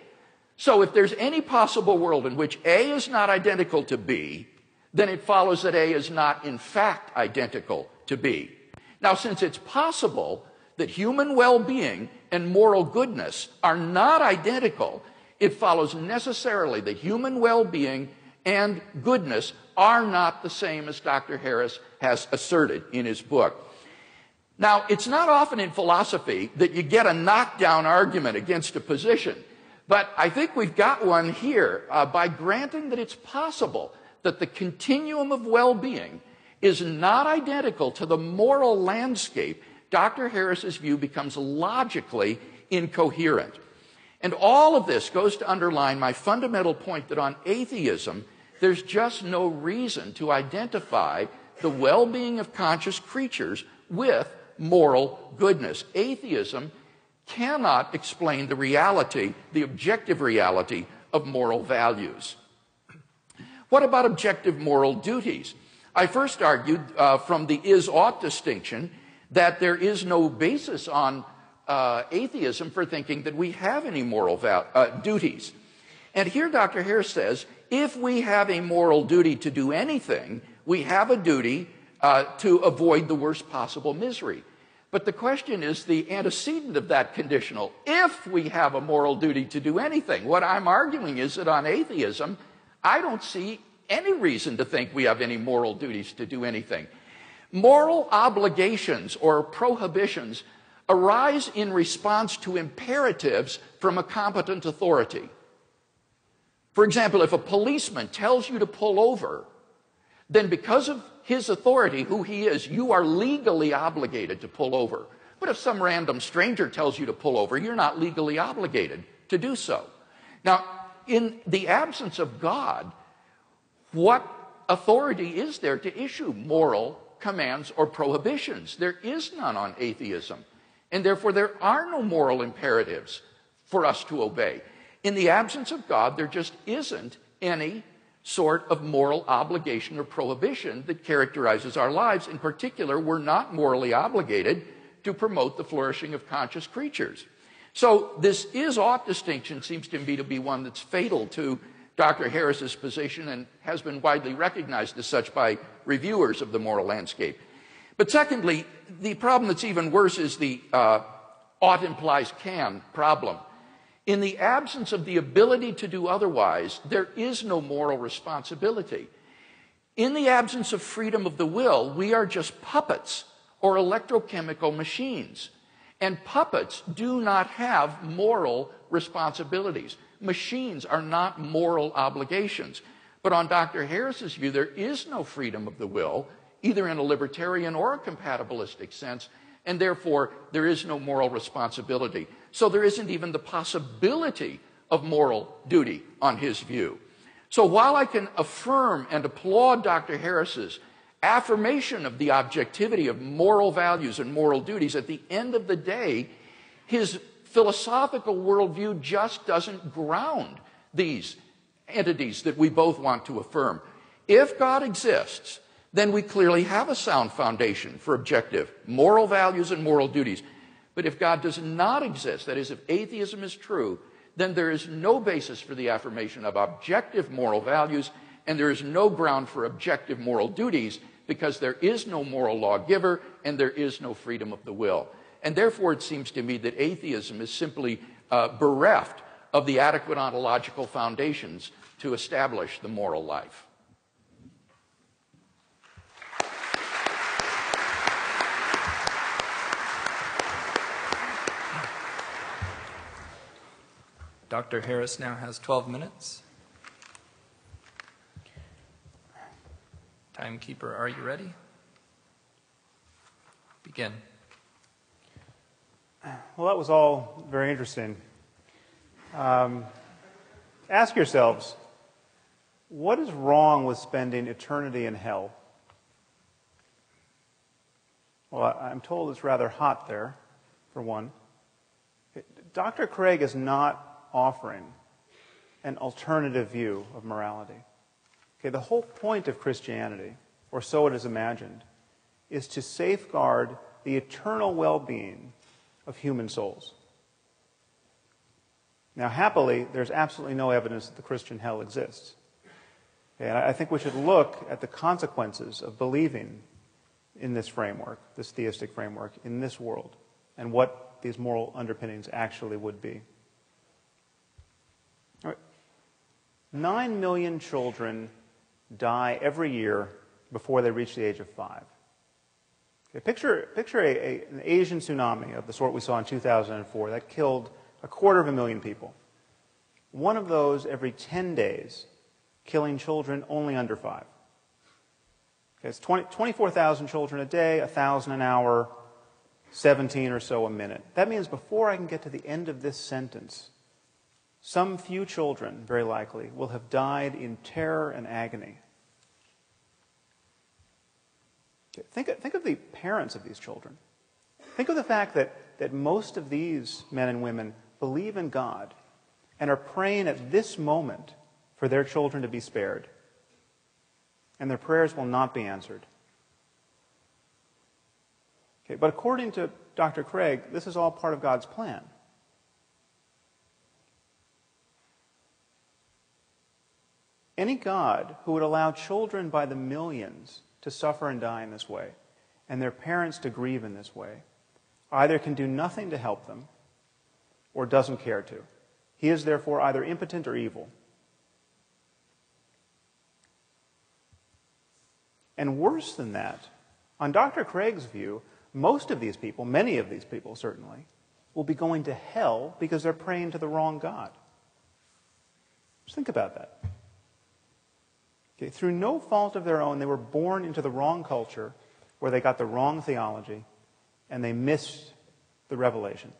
So if there's any possible world in which A is not identical to B, then it follows that A is not in fact identical to B. Now, since it's possible that human well-being and moral goodness are not identical, it follows necessarily that human well-being and goodness are not the same, as Dr. Harris has asserted in his book. Now, it's not often in philosophy that you get a knockdown argument against a position, but I think we've got one here by granting that it's possible that the continuum of well-being is not identical to the moral landscape. Dr. Harris's view becomes logically incoherent. And all of this goes to underline my fundamental point that on atheism, there's just no reason to identify the well-being of conscious creatures with moral goodness. Atheism cannot explain the reality, the objective reality of moral values. What about objective moral duties? I first argued from the is-ought distinction that there is no basis on atheism for thinking that we have any moral duties. And here Dr. Harris says, if we have a moral duty to do anything, we have a duty to avoid the worst possible misery. But the question is the antecedent of that conditional. If we have a moral duty to do anything, what I'm arguing is that on atheism, I don't see any reason to think we have any moral duties to do anything. Moral obligations or prohibitions arise in response to imperatives from a competent authority. For example, if a policeman tells you to pull over, then because of his authority, who he is, you are legally obligated to pull over. But if some random stranger tells you to pull over, you're not legally obligated to do so. Now, in the absence of God, what authority is there to issue moral commands or prohibitions? There is none on atheism. And therefore, there are no moral imperatives for us to obey. In the absence of God, there just isn't any sort of moral obligation or prohibition that characterizes our lives. In particular, we're not morally obligated to promote the flourishing of conscious creatures. So this is-ought distinction seems to me to be one that's fatal to Dr. Harris's position and has been widely recognized as such by reviewers of the moral landscape. But secondly, the problem that's even worse is the ought implies can problem. In the absence of the ability to do otherwise, there is no moral responsibility. In the absence of freedom of the will, we are just puppets or electrochemical machines. And puppets do not have moral responsibilities. Machines are not moral obligations. But on Dr. Harris's view, there is no freedom of the will, either in a libertarian or a compatibilistic sense, and therefore there is no moral responsibility. So there isn't even the possibility of moral duty on his view. So while I can affirm and applaud Dr. Harris's affirmation of the objectivity of moral values and moral duties, at the end of the day, his philosophical worldview just doesn't ground these entities that we both want to affirm. If God exists, then we clearly have a sound foundation for objective moral values and moral duties. But if God does not exist, that is, if atheism is true, then there is no basis for the affirmation of objective moral values, and there is no ground for objective moral duties, because there is no moral lawgiver and there is no freedom of the will. And therefore, it seems to me that atheism is simply bereft of the adequate ontological foundations to establish the moral life. Dr. Harris now has 12 minutes. Timekeeper, are you ready? Begin. Well, that was all very interesting. Ask yourselves, what is wrong with spending eternity in hell? Well, I'm told it's rather hot there, for one. Dr. Craig is not offering an alternative view of morality. Okay, the whole point of Christianity, or so it is imagined, is to safeguard the eternal well-being of human souls. Now, happily, there's absolutely no evidence that the Christian hell exists. Okay, and I think we should look at the consequences of believing in this framework, this theistic framework, in this world, and what these moral underpinnings actually would be. All right. 9 million children die every year before they reach the age of 5. Okay, picture an Asian tsunami of the sort we saw in 2004 that killed 250,000 people. One of those every 10 days, killing children only under 5. Okay, it's 24,000 children a day, 1,000 an hour, 17 or so a minute. That means before I can get to the end of this sentence, some few children, very likely, will have died in terror and agony. Okay, think of the parents of these children. Think of the fact that most of these men and women believe in God and are praying at this moment for their children to be spared. And their prayers will not be answered. Okay, but according to Dr. Craig, this is all part of God's plan. Any God who would allow children by the millions to suffer and die in this way, and their parents to grieve in this way, either can do nothing to help them or doesn't care to. He is therefore either impotent or evil. And worse than that, on Dr. Craig's view, most of these people, many of these people certainly, will be going to hell because they're praying to the wrong God. Just think about that. Okay, through no fault of their own, they were born into the wrong culture where they got the wrong theology and they missed the revelation.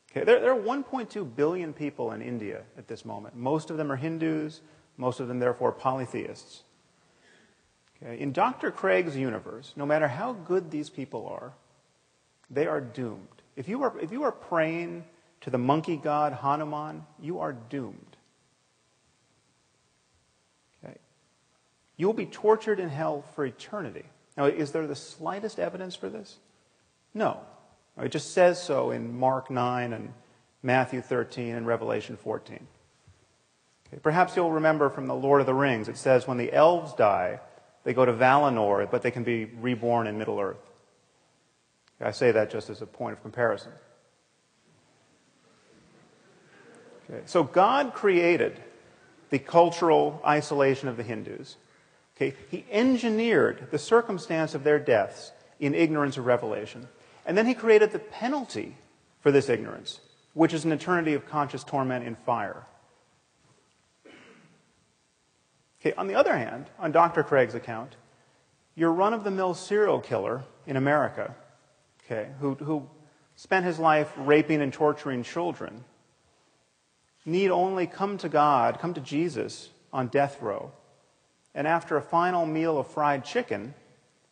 Okay, there are 1.2 billion people in India at this moment. Most of them are Hindus, most of them therefore polytheists. Okay, in Dr. Craig's universe, no matter how good these people are, they are doomed. If you are praying to the monkey god Hanuman, you are doomed. Okay. You will be tortured in hell for eternity. Now, is there the slightest evidence for this? No. It just says so in Mark 9 and Matthew 13 and Revelation 14. Okay. Perhaps you'll remember from the Lord of the Rings, it says when the elves die, they go to Valinor, but they can be reborn in Middle-earth. I say that just as a point of comparison. Okay. So God created the cultural isolation of the Hindus. Okay. He engineered the circumstance of their deaths in ignorance of revelation. And then he created the penalty for this ignorance, which is an eternity of conscious torment in fire. Okay, on the other hand, on Dr. Craig's account, your run-of-the-mill serial killer in America, okay, who spent his life raping and torturing children, need only come to God, come to Jesus on death row, and after a final meal of fried chicken,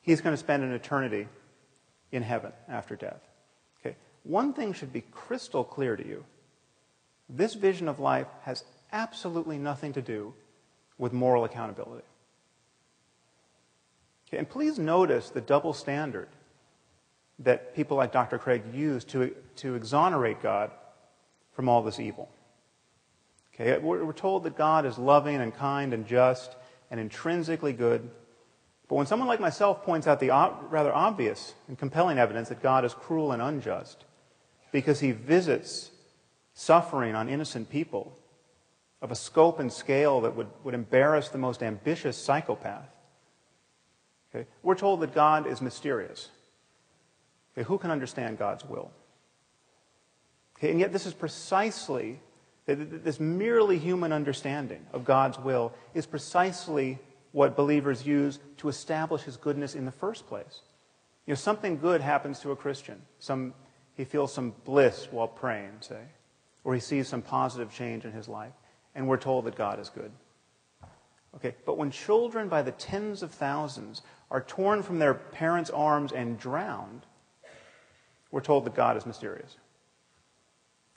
he's going to spend an eternity in heaven after death. Okay, one thing should be crystal clear to you. This vision of life has absolutely nothing to do with moral accountability. Okay, and please notice the double standard that people like Dr. Craig use to exonerate God from all this evil. Okay, we're told that God is loving and kind and just and intrinsically good. But when someone like myself points out the rather obvious and compelling evidence that God is cruel and unjust because he visits suffering on innocent people of a scope and scale that would embarrass the most ambitious psychopath, okay, we're told that God is mysterious. Okay, who can understand God's will? Okay, and yet this is precisely, this merely human understanding of God's will is precisely what believers use to establish his goodness in the first place. You know, something good happens to a Christian. He feels some bliss while praying, say, or he sees some positive change in his life, and we're told that God is good. Okay, but when children by the tens of thousands are torn from their parents' arms and drowned, we're told that God is mysterious.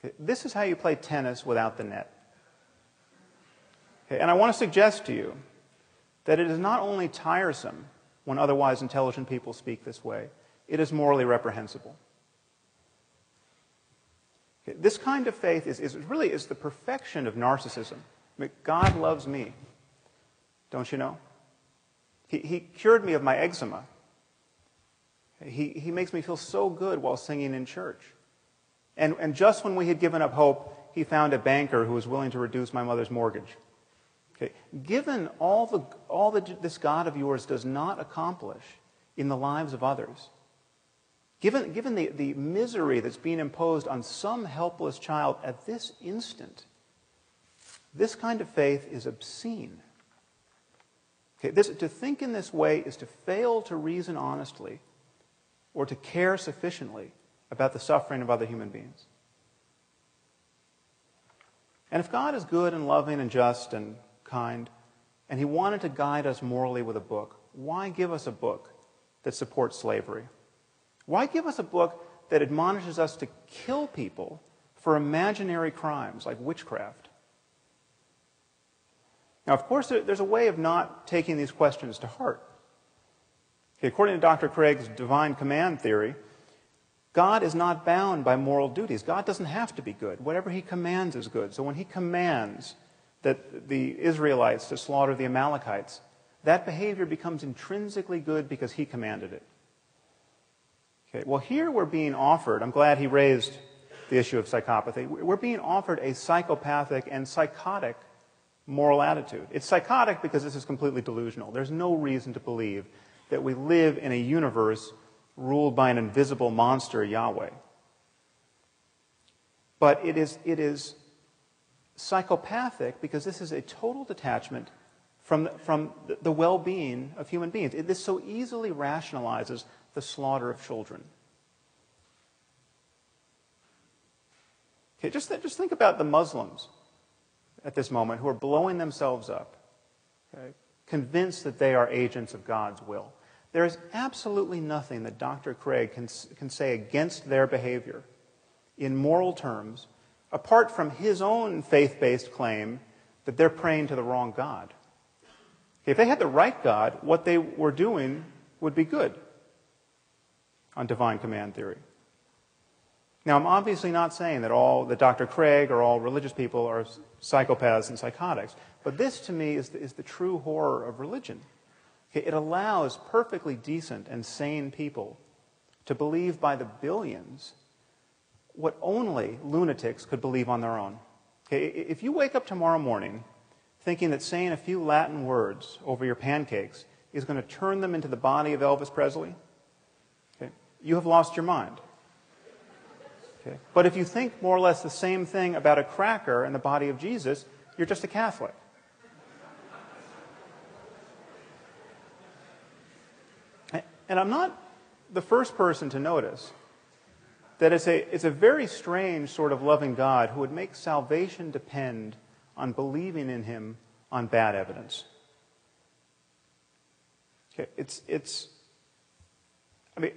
Okay, this is how you play tennis without the net. Okay, and I want to suggest to you that it is not only tiresome when otherwise intelligent people speak this way, it is morally reprehensible. Okay, this kind of faith is really the perfection of narcissism. I mean, God loves me, don't you know? He cured me of my eczema. He makes me feel so good while singing in church. And just when we had given up hope, he found a banker who was willing to reduce my mother's mortgage. Okay. Given all that this God of yours does not accomplish in the lives of others, given the misery that's being imposed on some helpless child at this instant, this kind of faith is obscene. Okay, to think in this way is to fail to reason honestly or to care sufficiently about the suffering of other human beings. And if God is good and loving and just and kind, and he wanted to guide us morally with a book, why give us a book that supports slavery? Why give us a book that admonishes us to kill people for imaginary crimes like witchcraft? Now, of course, there's a way of not taking these questions to heart. Okay, according to Dr. Craig's divine command theory, God is not bound by moral duties. God doesn't have to be good. Whatever he commands is good. So when he commands that the Israelites to slaughter the Amalekites, that behavior becomes intrinsically good because he commanded it. Okay, well, here we're being offered, I'm glad he raised the issue of psychopathy, we're being offered a psychopathic and psychotic moral attitude. It's psychotic because this is completely delusional. There's no reason to believe that we live in a universe ruled by an invisible monster, Yahweh. But it is psychopathic because this is a total detachment from the well-being of human beings. This so easily rationalizes the slaughter of children. Okay, just think about the Muslims at this moment who are blowing themselves up, okay, convinced that they are agents of God's will. There is absolutely nothing that Dr. Craig can say against their behavior in moral terms, apart from his own faith-based claim that they're praying to the wrong God. If they had the right God, what they were doing would be good on divine command theory. Now, I'm obviously not saying that Dr. Craig or all religious people are psychopaths and psychotics, but this to me is the true horror of religion. Okay, it allows perfectly decent and sane people to believe by the billions what only lunatics could believe on their own. Okay, if you wake up tomorrow morning thinking that saying a few Latin words over your pancakes is going to turn them into the body of Elvis Presley, okay, you have lost your mind. Okay? But if you think more or less the same thing about a cracker and the body of Jesus, you're just a Catholic. And I'm not the first person to notice that it's a very strange sort of loving God who would make salvation depend on believing in him on bad evidence. Okay, I mean,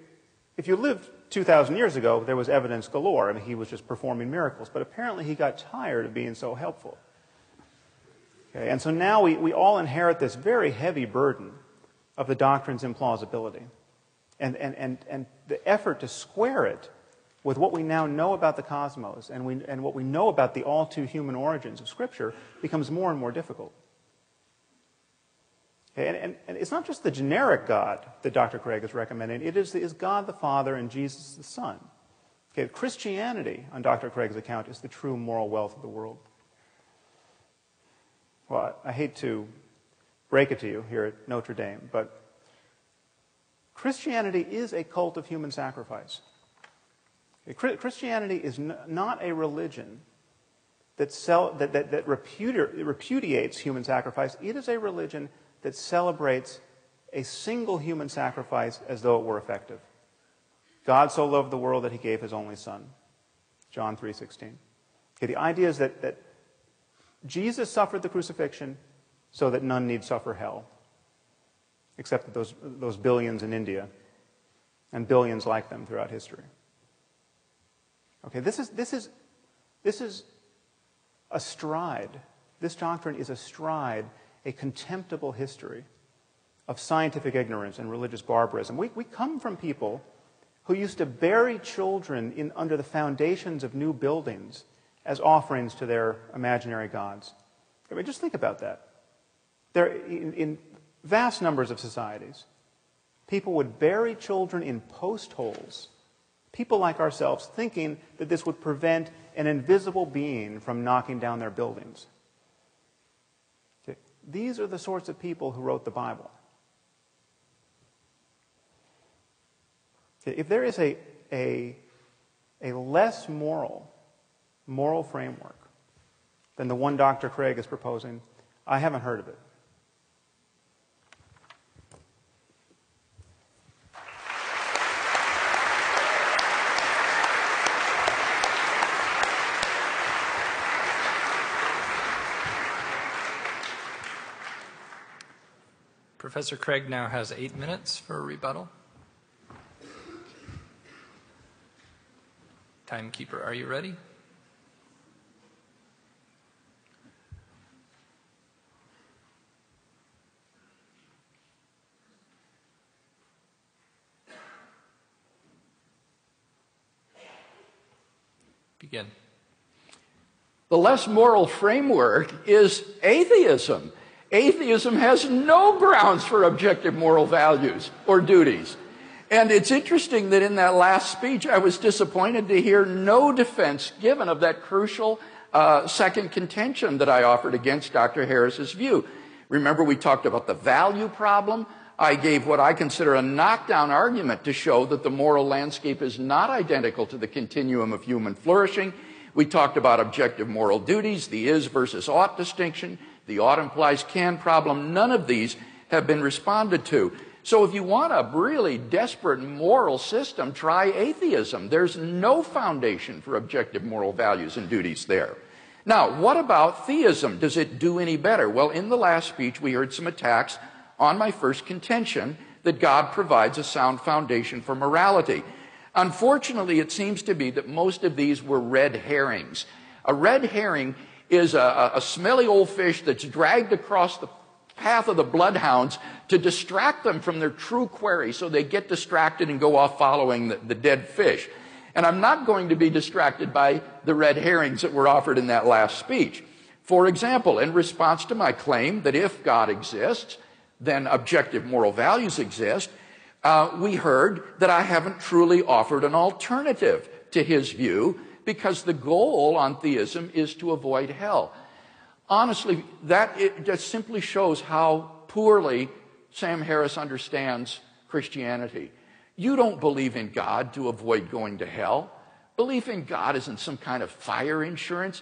if you lived 2,000 years ago, there was evidence galore. I mean, he was just performing miracles. But apparently he got tired of being so helpful. Okay, and so now we all inherit this very heavy burden of the doctrine's implausibility. And the effort to square it with what we now know about the cosmos and what we know about the all-too-human origins of Scripture becomes more and more difficult. Okay, and it's not just the generic God that Dr. Craig is recommending. It is God the Father and Jesus the Son. Okay, Christianity, on Dr. Craig's account, is the true moral wealth of the world. Well, I hate to break it to you here at Notre Dame, but Christianity is a cult of human sacrifice. Christianity is not a religion that repudiates human sacrifice. It is a religion that celebrates a single human sacrifice as though it were effective. God so loved the world that he gave his only Son. John 3:16. Okay, the idea is that Jesus suffered the crucifixion so that none need suffer hell, except that those billions in India and billions like them throughout history. Okay, this is This is astride. This doctrine is astride a contemptible history of scientific ignorance and religious barbarism. We come from people who used to bury children under the foundations of new buildings as offerings to their imaginary gods. I mean, just think about that. In vast numbers of societies, people would bury children in post holes, people like ourselves thinking that this would prevent an invisible being from knocking down their buildings. Okay. These are the sorts of people who wrote the Bible. Okay. If there is a less moral framework than the one Dr. Craig is proposing, I haven't heard of it. Professor Craig now has 8 minutes for a rebuttal. Timekeeper, are you ready? Begin. The less moral framework is atheism. Atheism has no grounds for objective moral values or duties. And it's interesting that in that last speech, I was disappointed to hear no defense given of that crucial second contention that I offered against Dr. Harris's view. Remember, we talked about the value problem. I gave what I consider a knockdown argument to show that the moral landscape is not identical to the continuum of human flourishing. We talked about objective moral duties, the is versus ought distinction, the ought implies can problem. None of these have been responded to. So if you want a really desperate moral system, try atheism. There's no foundation for objective moral values and duties there. Now, what about theism? Does it do any better? Well, in the last speech, we heard some attacks on my first contention that God provides a sound foundation for morality. Unfortunately, it seems to be that most of these were red herrings. A red herring is a smelly old fish that's dragged across the path of the bloodhounds to distract them from their true quarry, so they get distracted and go off following the dead fish. And I'm not going to be distracted by the red herrings that were offered in that last speech. For example, in response to my claim that if God exists, then objective moral values exist, we heard that I haven't truly offered an alternative to his view, because the goal on theism is to avoid hell. Honestly, it just simply shows how poorly Sam Harris understands Christianity. You don't believe in God to avoid going to hell. Belief in God isn't some kind of fire insurance.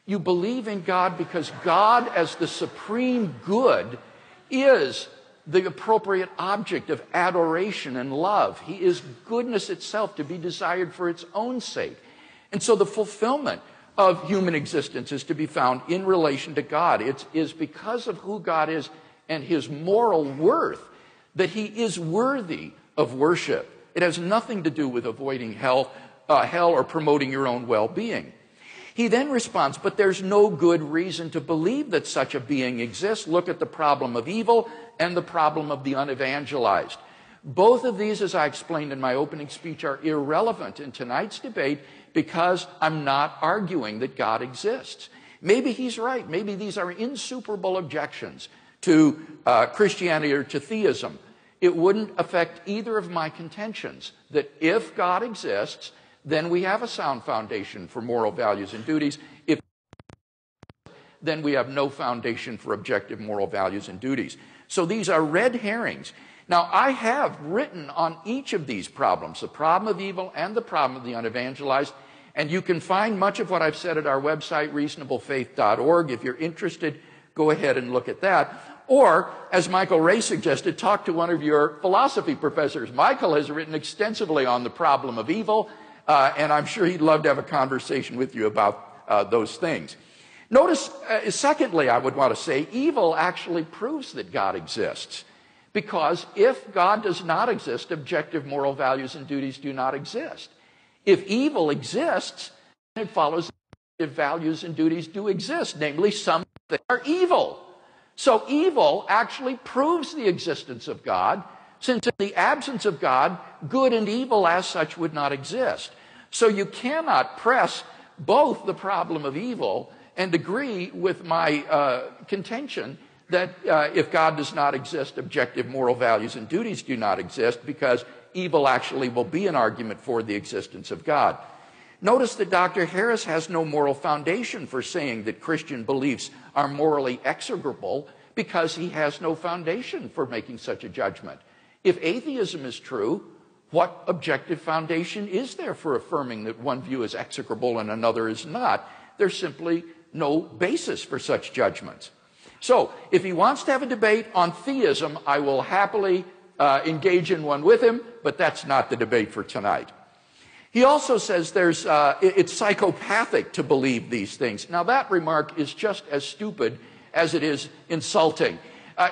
You believe in God because God, as the supreme good, is the appropriate object of adoration and love. He is goodness itself, to be desired for its own sake. And so the fulfillment of human existence is to be found in relation to God. It is because of who God is and his moral worth that he is worthy of worship. It has nothing to do with avoiding hell or promoting your own well-being. He then responds, but there's no good reason to believe that such a being exists. Look at the problem of evil and the problem of the unevangelized. Both of these, as I explained in my opening speech, are irrelevant in tonight's debate because I'm not arguing that God exists. Maybe he's right. Maybe these are insuperable objections to Christianity or to theism. It wouldn't affect either of my contentions that if God exists, then we have a sound foundation for moral values and duties. If then we have no foundation for objective moral values and duties. So these are red herrings. Now, I have written on each of these problems, the problem of evil and the problem of the unevangelized, and you can find much of what I've said at our website, reasonablefaith.org. If you're interested, go ahead and look at that. Or, as Michael Ray suggested, talk to one of your philosophy professors. Michael has written extensively on the problem of evil, and I'm sure he'd love to have a conversation with you about those things. Notice, secondly, I would want to say, evil actually proves that God exists. Because if God does not exist, objective moral values and duties do not exist. If evil exists, it follows values and duties do exist, namely some that are evil. So evil actually proves the existence of God, since in the absence of God, good and evil as such would not exist. So you cannot press both the problem of evil and agree with my contention that if God does not exist, objective moral values and duties do not exist, because evil actually will be an argument for the existence of God. Notice that Dr. Harris has no moral foundation for saying that Christian beliefs are morally execrable, because he has no foundation for making such a judgment. If atheism is true, what objective foundation is there for affirming that one view is execrable and another is not? There's simply no basis for such judgments. So, if he wants to have a debate on theism, I will happily engage in one with him, but that's not the debate for tonight. He also says it's psychopathic to believe these things. Now, that remark is just as stupid as it is insulting.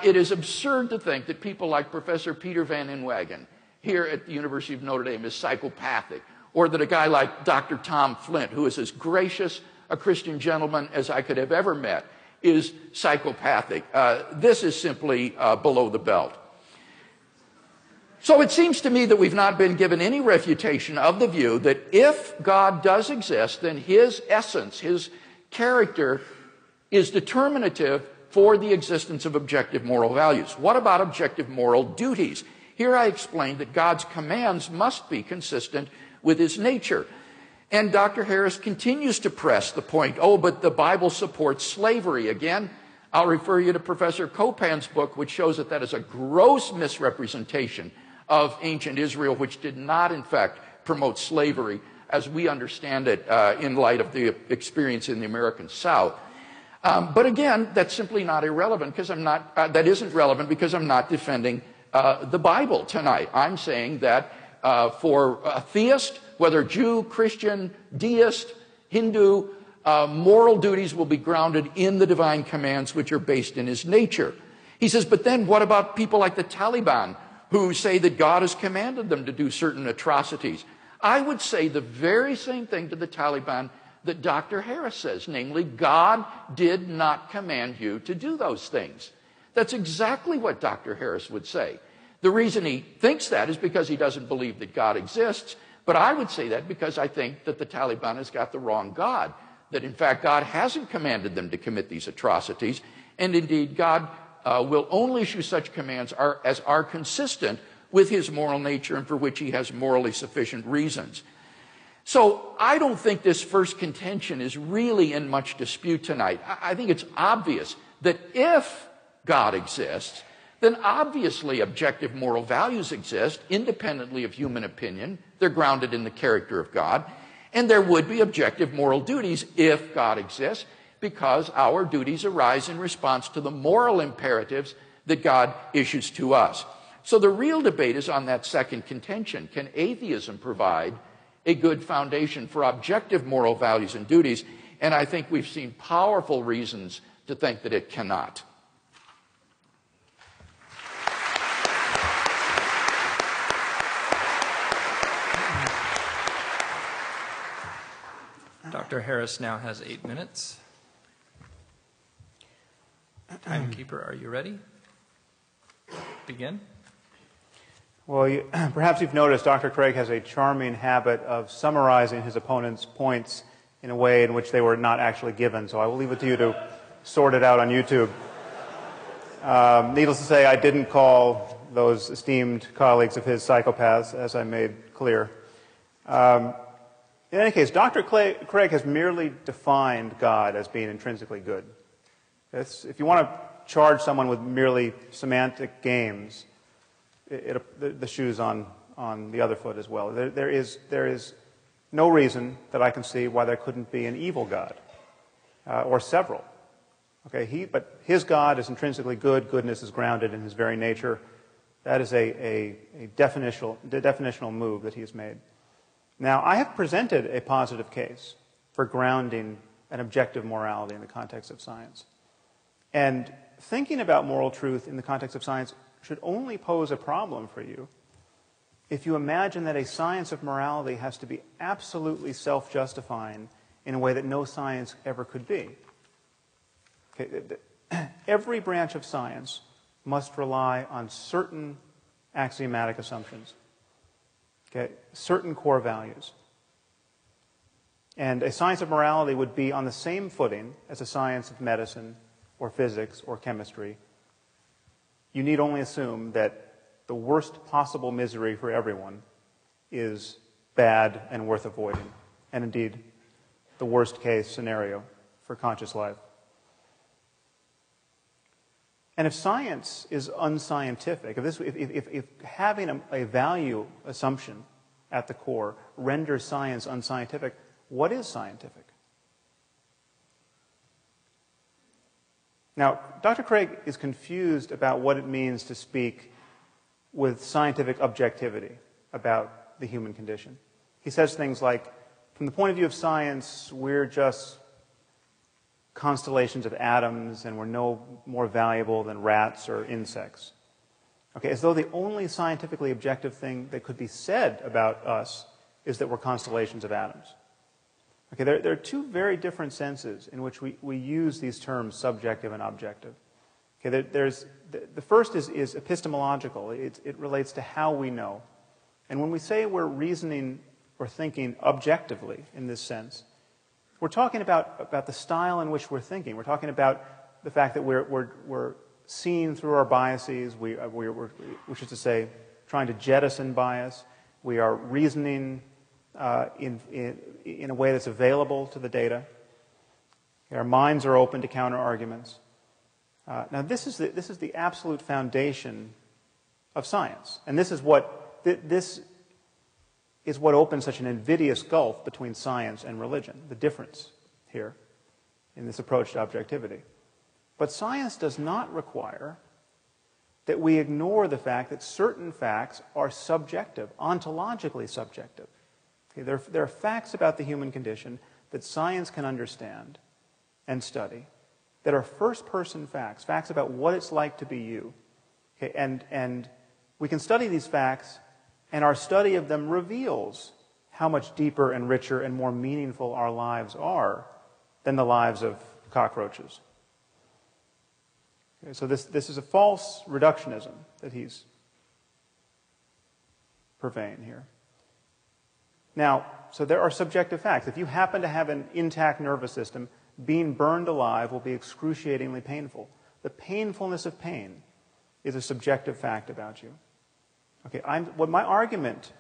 It is absurd to think that people like Professor Peter Van Inwagen here at the University of Notre Dame is psychopathic, or that a guy like Dr. Tom Flint, who is as gracious a Christian gentleman as I could have ever met, is psychopathic. This is simply below the belt. So it seems to me that we've not been given any refutation of the view that if God does exist, then his essence, his character, is determinative for the existence of objective moral values. What about objective moral duties? Here I explained that God's commands must be consistent with his nature. And Dr. Harris continues to press the point, but the Bible supports slavery. Again, I'll refer you to Professor Copan's book, which shows that is a gross misrepresentation of ancient Israel, which did not, in fact, promote slavery as we understand it in light of the experience in the American South. But again, that's simply not irrelevant, because that isn't relevant because I'm not defending the Bible tonight. I'm saying that for a theist, whether Jew, Christian, deist, Hindu, moral duties will be grounded in the divine commands which are based in his nature. He says, but then what about people like the Taliban who say that God has commanded them to do certain atrocities? I would say the very same thing to the Taliban that Dr. Harris says, namely, God did not command you to do those things. That's exactly what Dr. Harris would say. The reason he thinks that is because he doesn't believe that God exists, but I would say that because I think that the Taliban has got the wrong God, that in fact God hasn't commanded them to commit these atrocities, and indeed God will only issue such commands as are consistent with his moral nature and for which he has morally sufficient reasons. So I don't think this first contention is really in much dispute tonight. I think it's obvious that if God exists, then obviously objective moral values exist independently of human opinion. They're grounded in the character of God. And there would be objective moral duties if God exists, because our duties arise in response to the moral imperatives that God issues to us. So the real debate is on that second contention. Can atheism provide a good foundation for objective moral values and duties? And I think we've seen powerful reasons to think that it cannot. Dr. Harris now has 8 minutes. Timekeeper, are you ready? Begin. Well, perhaps you've noticed Dr. Craig has a charming habit of summarizing his opponent's points in a way in which they were not actually given, so I will leave it to you to sort it out on YouTube. Needless to say, I didn't call those esteemed colleagues of his psychopaths, as I made clear. In any case, Dr. Craig has merely defined God as being intrinsically good. If you want to charge someone with merely semantic games, the shoe's on the other foot as well. There is no reason that I can see why there couldn't be an evil God, or several. Okay, but his God is intrinsically good. Goodness is grounded in his very nature. That is a definitional move that he has made. Now, I have presented a positive case for grounding an objective morality in the context of science. And thinking about moral truth in the context of science should only pose a problem for you if you imagine that a science of morality has to be absolutely self-justifying in a way that no science ever could be. Okay, every branch of science must rely on certain axiomatic assumptions, okay, certain core values. And a science of morality would be on the same footing as a science of medicine or physics or chemistry. You need only assume that the worst possible misery for everyone is bad and worth avoiding, and indeed the worst case scenario for conscious life. And if science is unscientific, if having a value assumption at the core renders science unscientific, what is scientific? Now, Dr. Craig is confused about what it means to speak with scientific objectivity about the human condition. He says things like, from the point of view of science, we're just constellations of atoms and we're no more valuable than rats or insects. Okay, as though the only scientifically objective thing that could be said about us is that we're constellations of atoms. Okay, there are two very different senses in which we use these terms, subjective and objective. Okay, the first is epistemological. It relates to how we know. And when we say we're reasoning or thinking objectively in this sense, we're talking about the style in which we're thinking. We're talking about the fact that we're seeing through our biases, which is to say, trying to jettison bias. We are reasoning in a way that's available to the data. Our minds are open to counter-arguments. Now, this is the absolute foundation of science, and this is what opens such an invidious gulf between science and religion. The difference here in this approach to objectivity. But science does not require that we ignore the fact that certain facts are subjective, ontologically subjective. Okay, there are facts about the human condition that science can understand and study that are first-person facts, facts about what it's like to be you. Okay, and we can study these facts, and our study of them reveals how much deeper and richer and more meaningful our lives are than the lives of cockroaches. Okay, so this is a false reductionism that he's purveying here. Now, so there are subjective facts. If you happen to have an intact nervous system, being burned alive will be excruciatingly painful. The painfulness of pain is a subjective fact about you. Okay, what my argument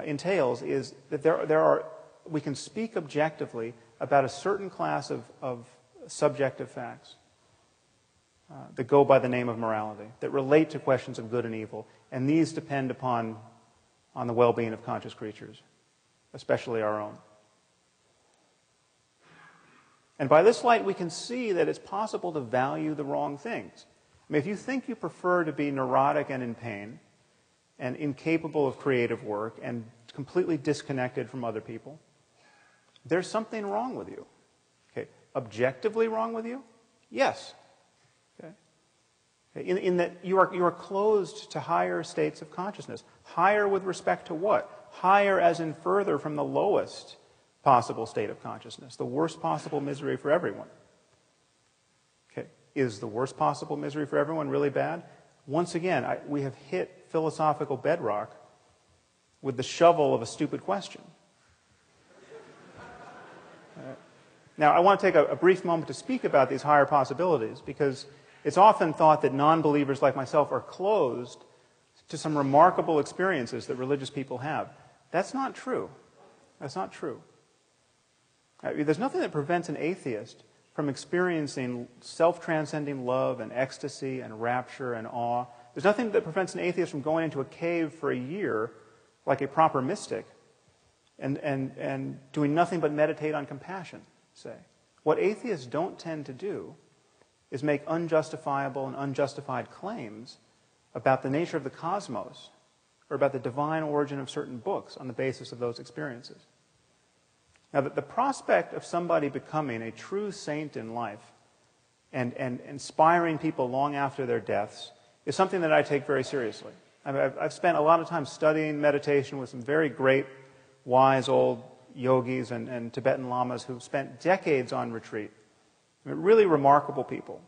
entails is that we can speak objectively about a certain class of subjective facts that go by the name of morality, that relate to questions of good and evil, and these depend on the well-being of conscious creatures, especially our own. And by this light, we can see that it's possible to value the wrong things. I mean, if you think you prefer to be neurotic and in pain, and incapable of creative work, and completely disconnected from other people, there's something wrong with you. Okay, objectively wrong with you? Yes. Okay. In that you are closed to higher states of consciousness. Higher with respect to what? Higher as in further from the lowest possible state of consciousness, the worst possible misery for everyone. Okay, is the worst possible misery for everyone really bad? Once again, we have hit philosophical bedrock with the shovel of a stupid question. Now, I want to take a brief moment to speak about these higher possibilities, because it's often thought that non-believers like myself are closed to some remarkable experiences that religious people have. That's not true. That's not true. There's nothing that prevents an atheist from experiencing self-transcending love and ecstasy and rapture and awe. There's nothing that prevents an atheist from going into a cave for a year like a proper mystic and doing nothing but meditate on compassion, say. What atheists don't tend to do is make unjustifiable and unjustified claims about the nature of the cosmos or about the divine origin of certain books on the basis of those experiences. Now, the prospect of somebody becoming a true saint in life and inspiring people long after their deaths is something that I take very seriously. I've spent a lot of time studying meditation with some very great, wise old yogis and Tibetan lamas who spent decades on retreat. I mean, really remarkable people.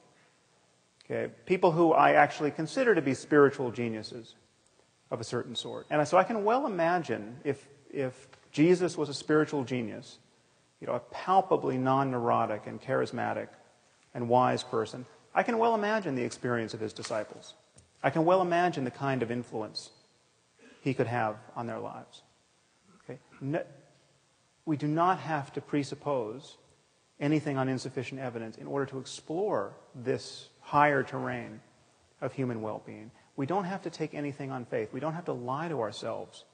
Okay? People who I actually consider to be spiritual geniuses of a certain sort. And so I can well imagine if Jesus was a spiritual genius, a palpably non-neurotic and charismatic and wise person, I can well imagine the experience of his disciples. I can well imagine the kind of influence he could have on their lives. Okay? We do not have to presuppose anything on insufficient evidence in order to explore this higher terrain of human well-being. We don't have to take anything on faith. We don't have to lie to ourselves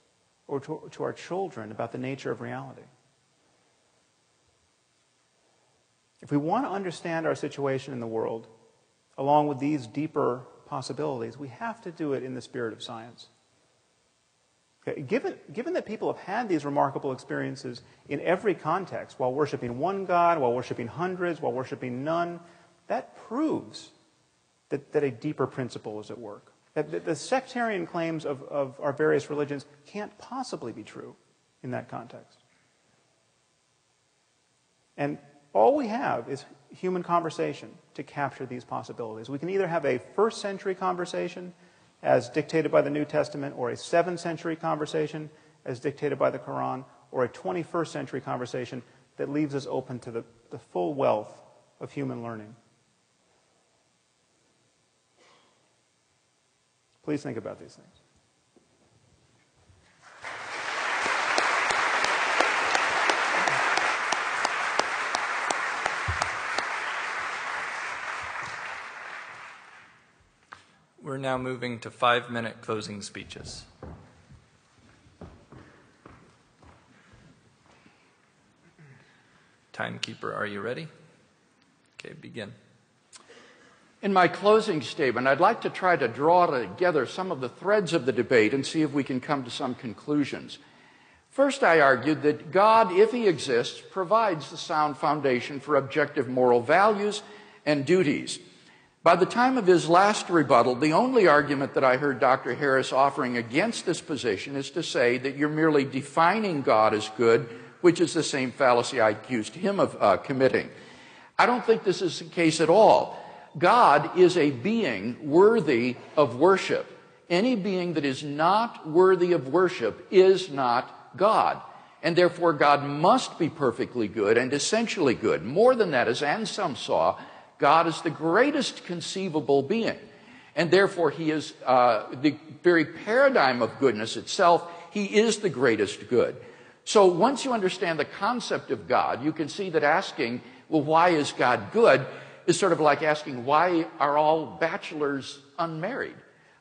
or to our children about the nature of reality. If we want to understand our situation in the world, along with these deeper possibilities, we have to do it in the spirit of science. Okay, given that people have had these remarkable experiences in every context, while worshiping one God, while worshiping hundreds, while worshiping none, that proves that a deeper principle is at work. That the sectarian claims of our various religions can't possibly be true in that context. And all we have is human conversation to capture these possibilities. We can either have a first-century conversation as dictated by the New Testament, or a 7th century conversation as dictated by the Quran, or a 21st century conversation that leaves us open to the full wealth of human learning. Please think about these things. We're now moving to 5-minute closing speeches. Timekeeper, are you ready? Okay, begin. In my closing statement, I'd like to try to draw together some of the threads of the debate and see if we can come to some conclusions. First, I argued that God, if he exists, provides the sound foundation for objective moral values and duties. By the time of his last rebuttal, the only argument that I heard Dr. Harris offering against this position is to say that you're merely defining God as good, which is the same fallacy I accused him of committing. I don't think this is the case at all. God is a being worthy of worship. Any being that is not worthy of worship is not God. And therefore, God must be perfectly good and essentially good. More than that, as Anselm saw, God is the greatest conceivable being. And therefore, he is the very paradigm of goodness itself. He is the greatest good. So once you understand the concept of God, you can see that asking, well, why is God good, is sort of like asking, why are all bachelors unmarried?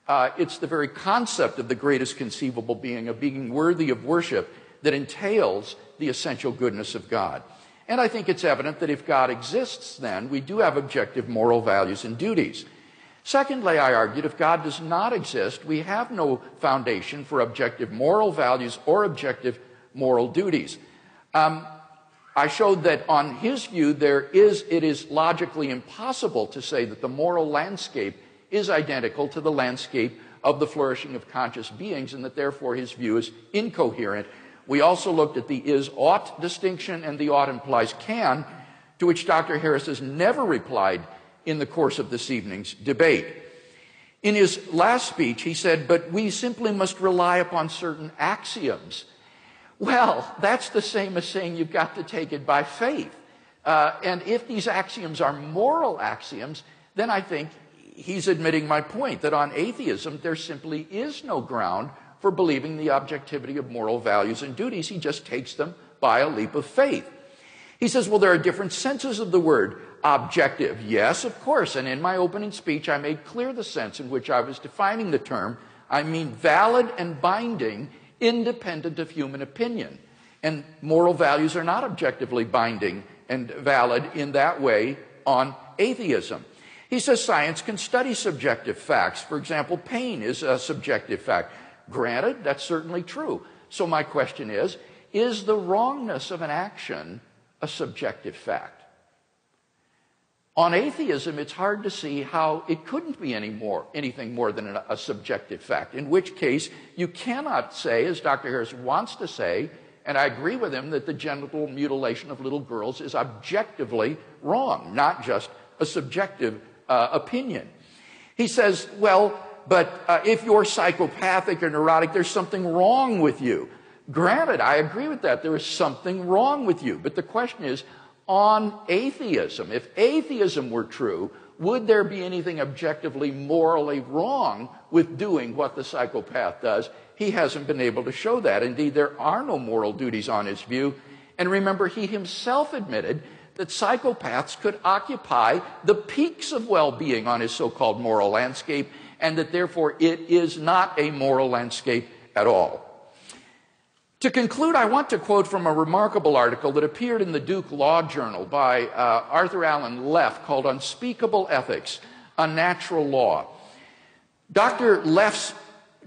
It's the very concept of the greatest conceivable being, a being worthy of worship, that entails the essential goodness of God. And I think it's evident that if God exists, then we do have objective moral values and duties. Secondly, I argued, if God does not exist, we have no foundation for objective moral values or objective moral duties. I showed that on his view, it is logically impossible to say that the moral landscape is identical to the landscape of the flourishing of conscious beings, and that therefore his view is incoherent. We also looked at the is-ought distinction, and the ought implies can, to which Dr. Harris has never replied in the course of this evening's debate. In his last speech, he said, but we simply must rely upon certain axioms. Well, that's the same as saying you've got to take it by faith. And if these axioms are moral axioms, then I think he's admitting my point, that on atheism, there simply is no ground for believing the objectivity of moral values and duties. He just takes them by a leap of faith. He says, well, there are different senses of the word objective. Yes, of course. And in my opening speech, I made clear the sense in which I was defining the term. I mean valid and binding, independent of human opinion. And moral values are not objectively binding and valid in that way on atheism. He says science can study subjective facts. For example, pain is a subjective fact. Granted, that's certainly true. So my question is the wrongness of an action a subjective fact? On atheism, it's hard to see how it couldn't be anything more than a subjective fact, in which case you cannot say, as Dr. Harris wants to say, And I agree with him that the genital mutilation of little girls is objectively wrong, not just a subjective opinion. He says, well, but if you're psychopathic or neurotic, there's something wrong with you. Granted, I agree with that. There is something wrong with you. But the question is, on atheism, if atheism were true, would there be anything objectively morally wrong with doing what the psychopath does? He hasn't been able to show that. Indeed, there are no moral duties on his view. And remember, he himself admitted that psychopaths could occupy the peaks of well-being on his so-called moral landscape, and that therefore it is not a moral landscape at all. To conclude, I want to quote from a remarkable article that appeared in the Duke Law Journal by Arthur Allen Leff called Unspeakable Ethics, Unnatural Law. Dr. Leff's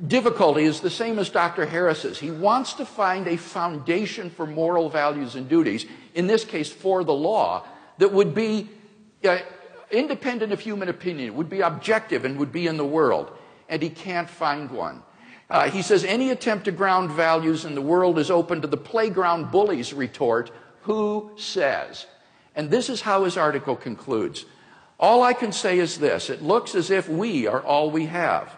difficulty is the same as Dr. Harris's. He wants to find a foundation for moral values and duties, in this case for the law, that would be independent of human opinion, would be objective and would be in the world. And he can't find one. He says, any attempt to ground values in the world is open to the playground bully's retort, who says? And this is how his article concludes. All I can say is this: it looks as if we are all we have.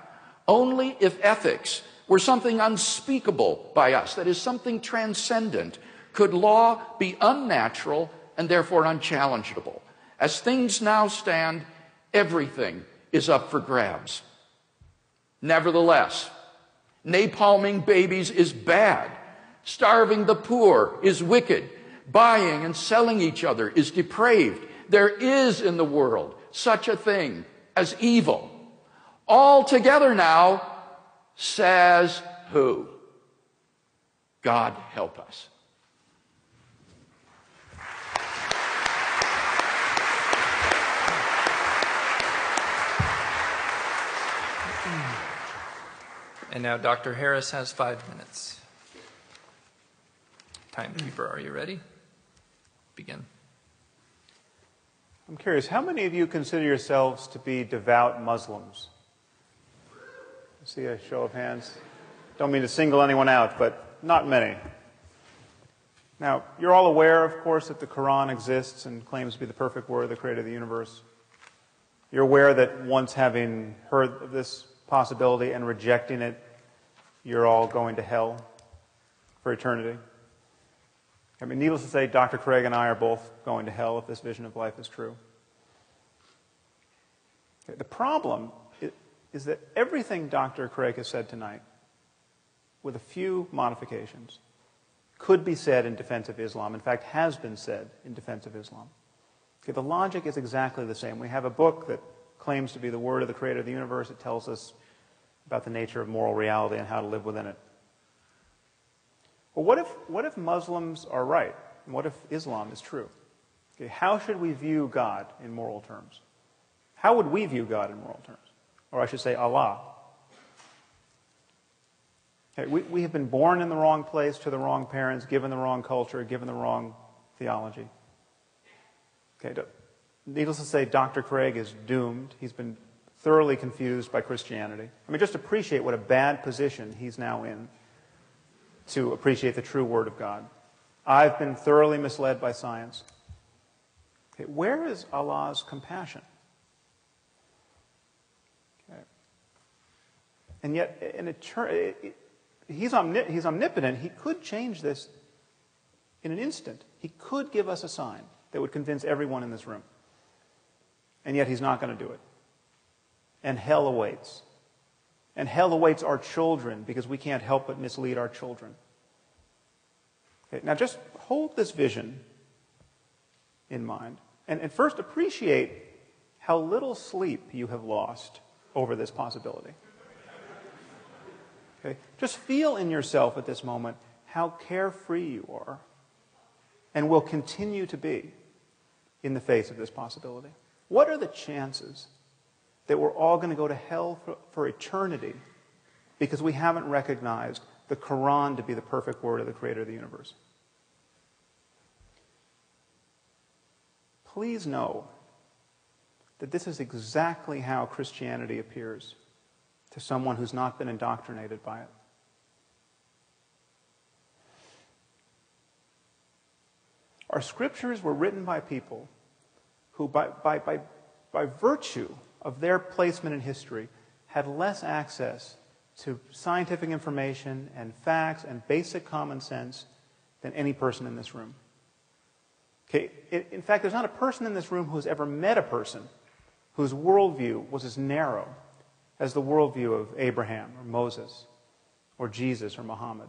Only if ethics were something unspeakable by us, that is, something transcendent, could law be unnatural and therefore unchallengeable. As things now stand, everything is up for grabs. Nevertheless, napalming babies is bad. Starving the poor is wicked. Buying and selling each other is depraved. There is in the world such a thing as evil. All together now, says who? God help us. And now Dr. Harris has 5 minutes. Timekeeper, are you ready? Begin. I'm curious, how many of you consider yourselves to be devout Muslims? I see a show of hands. Don't mean to single anyone out, but not many. Now, you're all aware, of course, that the Quran exists and claims to be the perfect word of the creator of the universe. You're aware that once having heard of this possibility and rejecting it, you're all going to hell for eternity. I mean, needless to say, Dr. Craig and I are both going to hell if this vision of life is true. Okay, the problem is that everything Dr. Craig has said tonight, with a few modifications, could be said in defense of Islam. In fact, has been said in defense of Islam. Okay, the logic is exactly the same. We have a book that claims to be the word of the creator of the universe. It tells us about the nature of moral reality and how to live within it. Well, what if Muslims are right? And what if Islam is true? Okay, how should we view God in moral terms? How would we view God in moral terms? Or I should say Allah. Okay, we have been born in the wrong place, to the wrong parents, given the wrong culture, given the wrong theology. Okay, needless to say, Dr. Craig is doomed. He's been thoroughly confused by Christianity. I mean, just appreciate what a bad position he's now in to appreciate the true Word of God. I've been thoroughly misled by science. Okay, where is Allah's compassion? Okay. And yet, he's omnipotent. He could change this in an instant. He could give us a sign that would convince everyone in this room. And yet he's not going to do it. And hell awaits. And hell awaits our children because we can't help but mislead our children. Okay, now just hold this vision in mind. And first appreciate how little sleep you have lost over this possibility. Okay? Just feel in yourself at this moment how carefree you are and will continue to be in the face of this possibility. What are the chances that we're all going to go to hell for eternity because we haven't recognized the Quran to be the perfect word of the creator of the universe? Please know that this is exactly how Christianity appears to someone who's not been indoctrinated by it. scriptures were written by people who, by virtue of their placement in history, had less access to scientific information and facts and basic common sense than any person in this room. Okay? In fact, there's not a person in this room who has ever met a person whose worldview was as narrow as the worldview of Abraham or Moses or Jesus or Muhammad.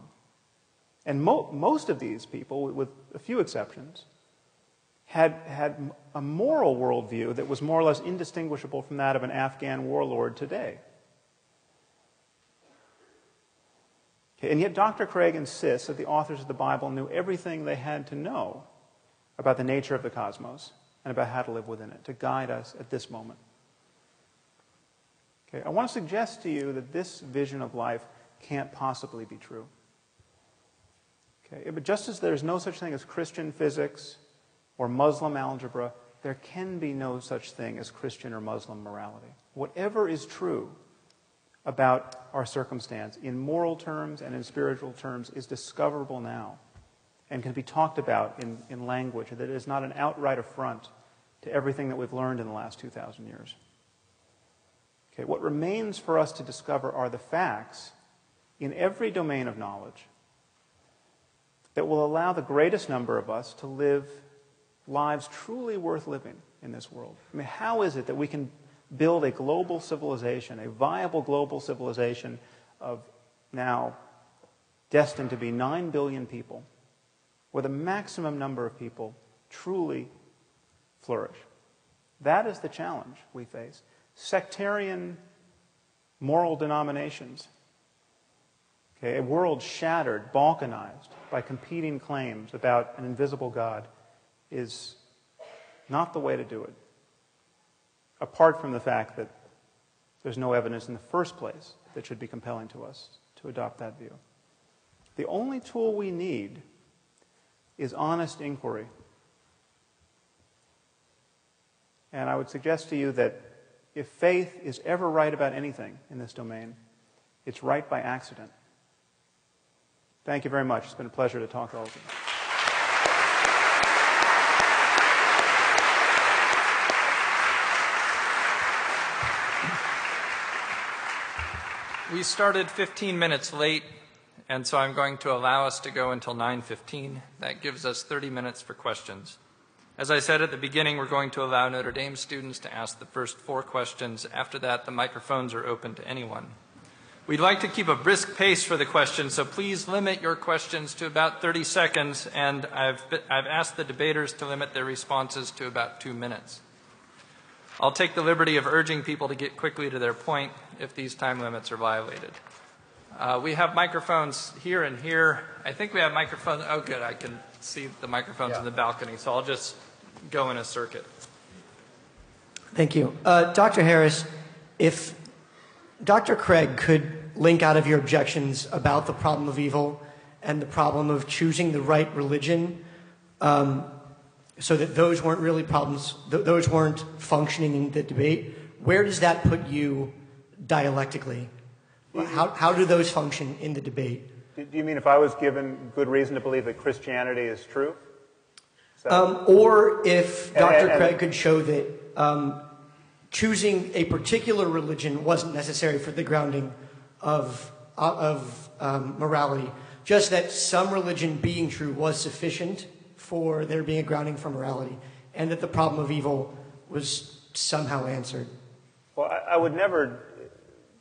And most of these people, with a few exceptions, had a moral worldview that was more or less indistinguishable from that of an Afghan warlord today. Okay, and yet Dr. Craig insists that the authors of the Bible knew everything they had to know about the nature of the cosmos and about how to live within it, to guide us at this moment. Okay, I want to suggest to you that this vision of life can't possibly be true. Okay, but just as there's no such thing as Christian physics or Muslim algebra, there can be no such thing as Christian or Muslim morality. Whatever is true about our circumstance in moral terms and in spiritual terms is discoverable now and can be talked about in language that is not an outright affront to everything that we've learned in the last 2,000 years. Okay, what remains for us to discover are the facts in every domain of knowledge that will allow the greatest number of us to live lives truly worth living in this world. I mean, how is it that we can build a global civilization, a viable global civilization of now destined to be 9 billion people, where the maximum number of people truly flourish? That is the challenge we face. Sectarian moral denominations, okay, a world shattered, balkanized by competing claims about an invisible God, is not the way to do it, apart from the fact that there's no evidence in the first place that should be compelling to us to adopt that view. The only tool we need is honest inquiry. And I would suggest to you that if faith is ever right about anything in this domain, it's right by accident. Thank you very much. It's been a pleasure to talk to all of you. We started 15 minutes late, and so I'm going to allow us to go until 9:15. That gives us 30 minutes for questions. As I said at the beginning, we're going to allow Notre Dame students to ask the first 4 questions. After that, the microphones are open to anyone. We'd like to keep a brisk pace for the questions, so please limit your questions to about 30 seconds, and I've asked the debaters to limit their responses to about 2 minutes. I'll take the liberty of urging people to get quickly to their point if these time limits are violated. We have microphones here and here. I think we have microphones. Oh, good. I can see the microphones in the balcony, so I'll just go in a circuit. Thank you. Dr. Harris, if Dr. Craig could link out of your objections about the problem of evil and the problem of choosing the right religion, so that those weren't really problems, those weren't functioning in the debate, where does that put you dialectically? How do those function in the debate? Do you mean if I was given good reason to believe that Christianity is true? Or if Dr. Craig could show that choosing a particular religion wasn't necessary for the grounding of morality, just that some religion being true was sufficient for there being a grounding for morality, and that the problem of evil was somehow answered. Well, I would never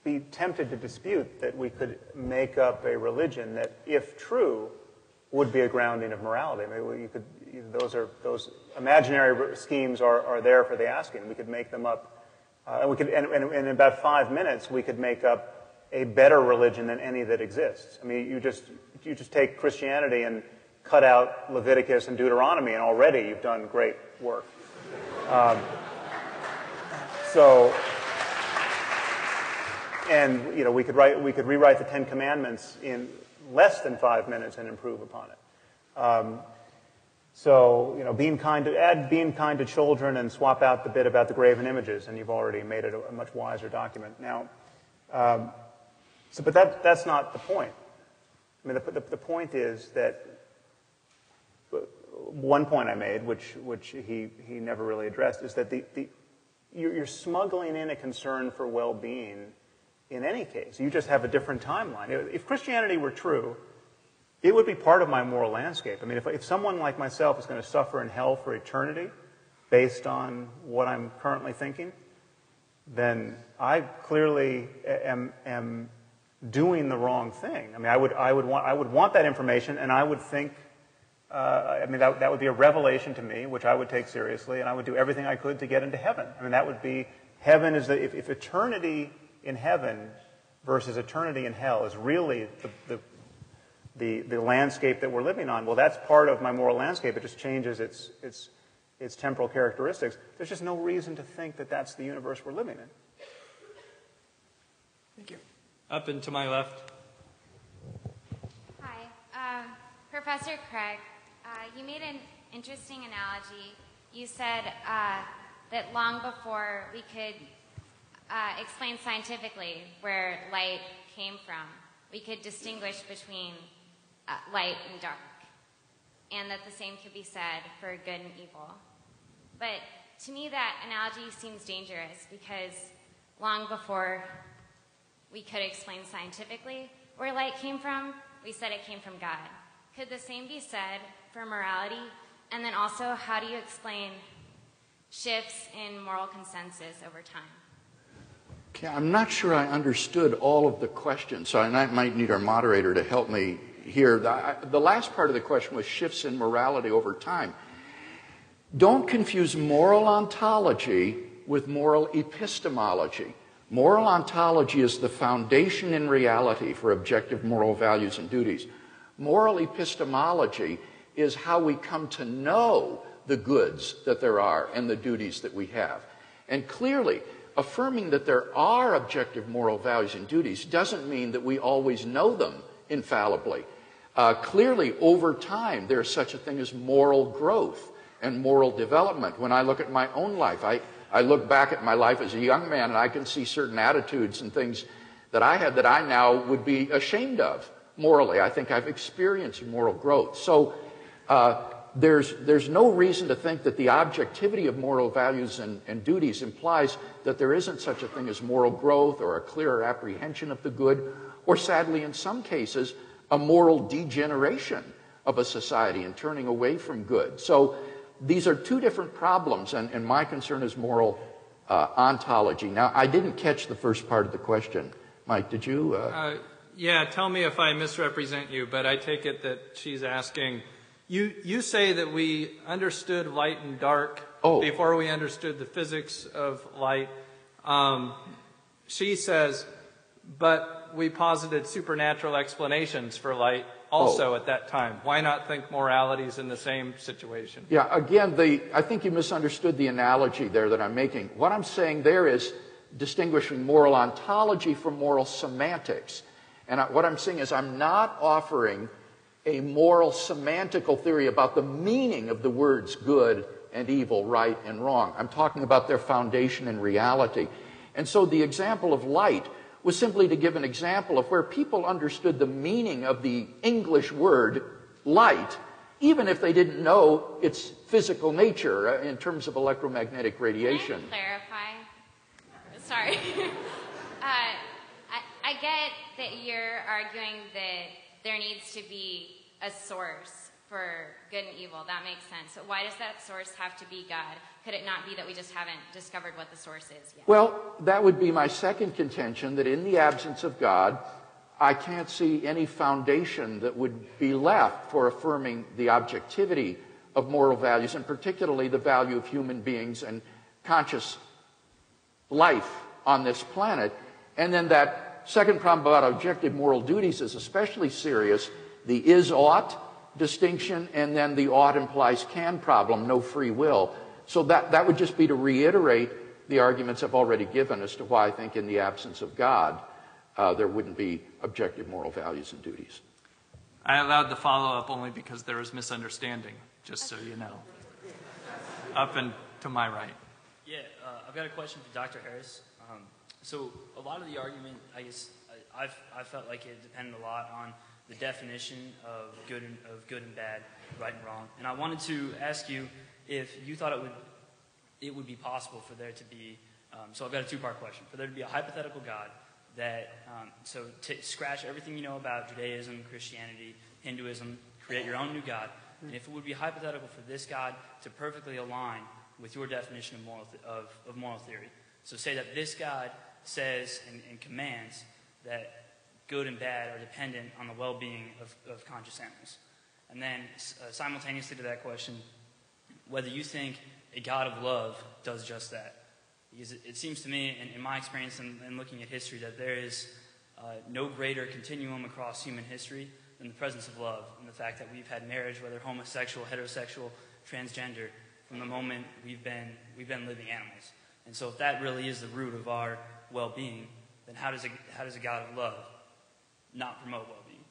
be tempted to dispute that we could make up a religion that, if true, would be a grounding of morality. I mean, those imaginary schemes are there for the asking. We could make them up, and in about 5 minutes we could make up a better religion than any that exists. I mean, you just take Christianity and cut out Leviticus and Deuteronomy, and already you've done great work. And we could rewrite the Ten Commandments in less than 5 minutes and improve upon it. Add being kind to children and swap out the bit about the graven images, and you've already made it a much wiser document. Now, but that's not the point. I mean, the point is that one point I made, which he never really addressed, is that you're smuggling in a concern for well-being in any case. You just have a different timeline. If Christianity were true, it would be part of my moral landscape. I mean, if someone like myself is going to suffer in hell for eternity based on what I'm currently thinking, then I clearly am doing the wrong thing. I mean, I would want that information, and I would think, that would be a revelation to me, which I would take seriously, and I would do everything I could to get into heaven. I mean, that would be, heaven is if eternity in heaven versus eternity in hell is really the landscape that we're living on, well, that's part of my moral landscape. It just changes its temporal characteristics. There's just no reason to think that that's the universe we're living in. Thank you. Up and to my left. Hi. Professor Craig, you made an interesting analogy. You said that long before we could explain scientifically where light came from, we could distinguish between light and dark, and that the same could be said for good and evil. But to me, that analogy seems dangerous because long before we could explain scientifically where light came from, we said it came from God. Could the same be said for morality? And then also, how do you explain shifts in moral consensus over time? Okay, I'm not sure I understood all of the questions, so I might need our moderator to help me here. The last part of the question was shifts in morality over time. Don't confuse moral ontology with moral epistemology. Moral ontology is the foundation in reality for objective moral values and duties. Moral epistemology is how we come to know the goods that there are and the duties that we have. And clearly, affirming that there are objective moral values and duties doesn't mean that we always know them infallibly. Clearly, over time, there's such a thing as moral growth and moral development. When I look at my own life, I look back at my life as a young man and I can see certain attitudes and things that I had that I now would be ashamed of morally. I think I've experienced moral growth. So there's no reason to think that the objectivity of moral values and duties implies that there isn't such a thing as moral growth or a clearer apprehension of the good, or sadly in some cases, a moral degeneration of a society and turning away from good. So these are two different problems, and my concern is moral ontology. Now, I didn't catch the first part of the question. Mike, did you? Yeah, tell me if I misrepresent you, but I take it that she's asking, you say that we understood light and dark before we understood the physics of light. She says, but we posited supernatural explanations for light also at that time. Why not think morality is in the same situation? Yeah, again, I think you misunderstood the analogy there that I'm making. What I'm saying there is distinguishing moral ontology from moral semantics. And what I'm saying is I'm not offering a moral semantical theory about the meaning of the words good and evil, right and wrong. I'm talking about their foundation in reality. And so the example of light was simply to give an example of where people understood the meaning of the English word light, even if they didn't know its physical nature in terms of electromagnetic radiation. Can I clarify? Sorry. I get that you're arguing that there needs to be a source for good and evil. That makes sense. So why does that source have to be God? Could it not be that we just haven't discovered what the source is yet? Well, that would be my second contention, that in the absence of God, I can't see any foundation that would be left for affirming the objectivity of moral values, and particularly the value of human beings and conscious life on this planet. And then that second problem about objective moral duties is especially serious, the is-ought distinction, and then the ought implies can problem, no free will. So that would just be to reiterate the arguments I've already given as to why I think in the absence of God, there wouldn't be objective moral values and duties. I allowed the follow-up only because there was misunderstanding, just so you know. Up and to my right. Yeah, I've got a question for Dr. Harris. So a lot of the argument, I guess, I felt like it depended a lot on the definition of good and bad, right and wrong. And I wanted to ask you if you thought it would be possible for there to be, so I've got a two-part question, for there to be a hypothetical God that, scratch everything you know about Judaism, Christianity, Hinduism, create your own new God, and if it would be hypothetical for this God to perfectly align with your definition of moral theory. So say that this God says and commands that good and bad are dependent on the well-being of conscious animals. And then simultaneously to that question, whether you think a God of love does just that. Because it seems to me, in my experience and looking at history, that there is no greater continuum across human history than the presence of love, and the fact that we've had marriage, whether homosexual, heterosexual, transgender, from the moment we've been living animals. And so if that really is the root of our well-being, then how does a God of love not promote well-being?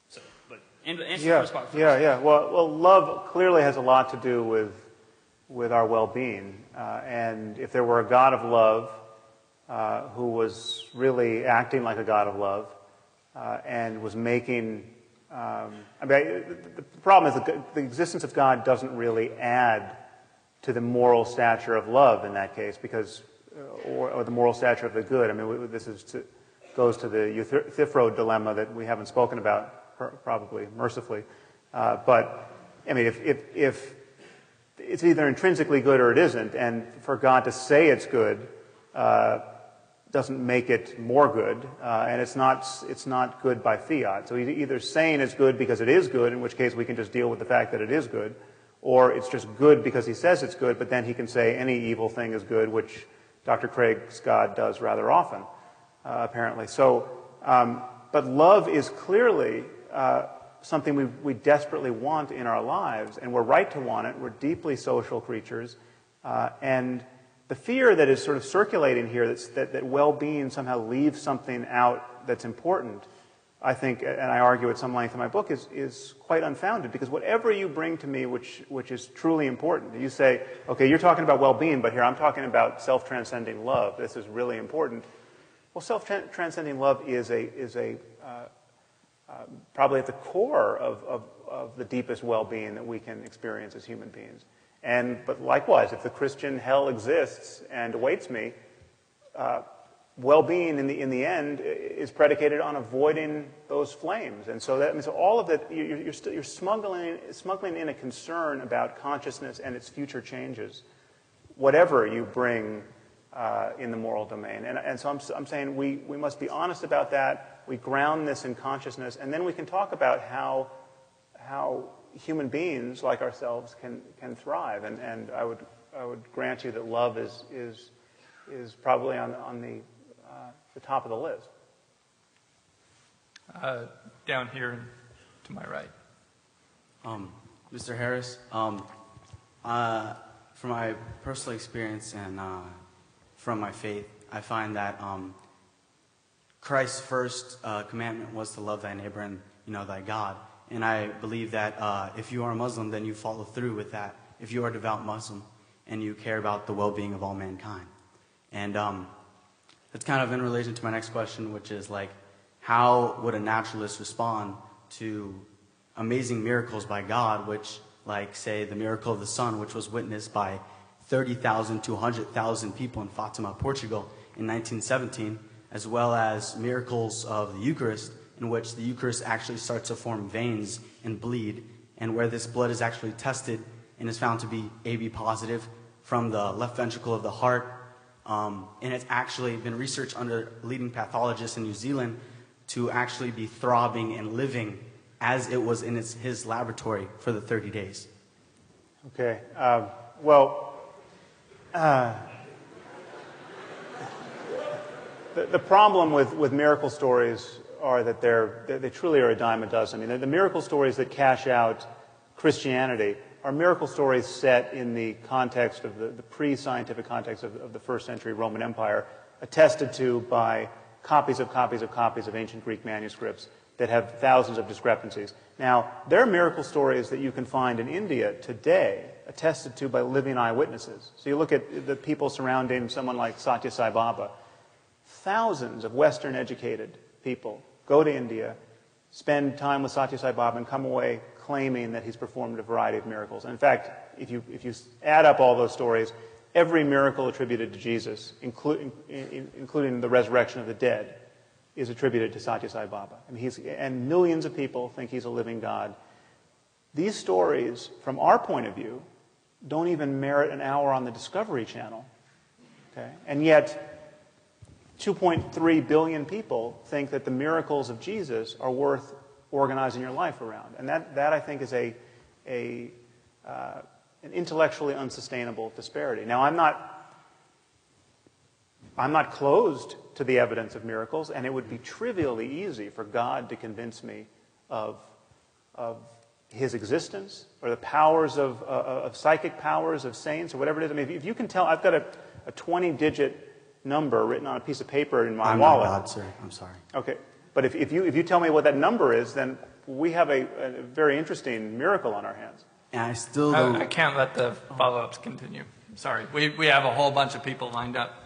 So, but answer the first part first. Yeah. Well, love clearly has a lot to do with our well-being. And if there were a God of love who was really acting like a God of love and was making... the problem is that the existence of God doesn't really add to the moral stature of love in that case, because, or the moral stature of the good. I mean, this goes to the Euthyphro dilemma that we haven't spoken about, probably, mercifully. But, I mean, if it's either intrinsically good or it isn't, and for God to say it's good doesn't make it more good, and it's not good by fiat. So he's either saying it's good because it is good, in which case we can just deal with the fact that it is good, or it's just good because he says it's good, but then he can say any evil thing is good, which Dr. Craig's God does rather often, apparently. So, but love is clearly something we desperately want in our lives, and we're right to want it. We're deeply social creatures, and the fear that is sort of circulating here that well-being somehow leaves something out that's important, I think, and I argue at some length in my book, is quite unfounded, because whatever you bring to me which is truly important, you say, okay, you're talking about well-being, but here I'm talking about self-transcending love. This is really important. Well, self-transcending love is probably at the core of the deepest well-being that we can experience as human beings. But likewise, if the Christian hell exists and awaits me, well-being in the end is predicated on avoiding those flames. And so that means all of that, you're smuggling in a concern about consciousness and its future changes, whatever you bring in the moral domain. And so I'm saying we must be honest about that. We ground this in consciousness, and then we can talk about how human beings like ourselves can thrive. And I would grant you that love is probably on the top of the list. Down here to my right. Mr. Harris, from my personal experience and from my faith, I find that Christ's first commandment was to love thy neighbor and thy God. And I believe that if you are a Muslim, then you follow through with that. If you are a devout Muslim and you care about the well-being of all mankind. And that's kind of in relation to my next question, which is like, how would a naturalist respond to amazing miracles by God, which, like, say, the miracle of the sun, which was witnessed by 30,000 to 100,000 people in Fatima, Portugal in 1917, as well as miracles of the Eucharist, in which the Eucharist actually starts to form veins and bleed, and where this blood is actually tested and is found to be AB positive from the left ventricle of the heart. And it's actually been researched under leading pathologists in New Zealand to actually be throbbing and living as it was in his laboratory for the 30 days. Okay. The problem with miracle stories are that they truly are a dime a dozen. I mean, the miracle stories that cash out Christianity are miracle stories set in the context of the pre-scientific context of the first century Roman Empire, attested to by copies of ancient Greek manuscripts that have thousands of discrepancies. Now, there are miracle stories that you can find in India today, attested to by living eyewitnesses. So you look at the people surrounding someone like Satya Sai Baba. Thousands of Western-educated people go to India, spend time with Satya Sai Baba and come away claiming that he's performed a variety of miracles. And in fact, if you add up all those stories, every miracle attributed to Jesus, including the resurrection of the dead, is attributed to Satya Sai Baba. I mean, and millions of people think he's a living God. These stories, from our point of view, don't even merit an hour on the Discovery Channel. Okay? And yet, 2.3 billion people think that the miracles of Jesus are worth organizing your life around. And that I think, is an intellectually unsustainable disparity. Now, I'm not closed to the evidence of miracles, and it would be trivially easy for God to convince me of his existence, or the powers of psychic powers of saints, or whatever it is. I mean, if you can tell, I've got a 20-digit number written on a piece of paper in my wallet. I'm not God, sir. I'm sorry. Okay. But if you tell me what that number is, then we have a very interesting miracle on our hands. And I still don't... I can't let the follow-ups continue. Sorry. We have a whole bunch of people lined up.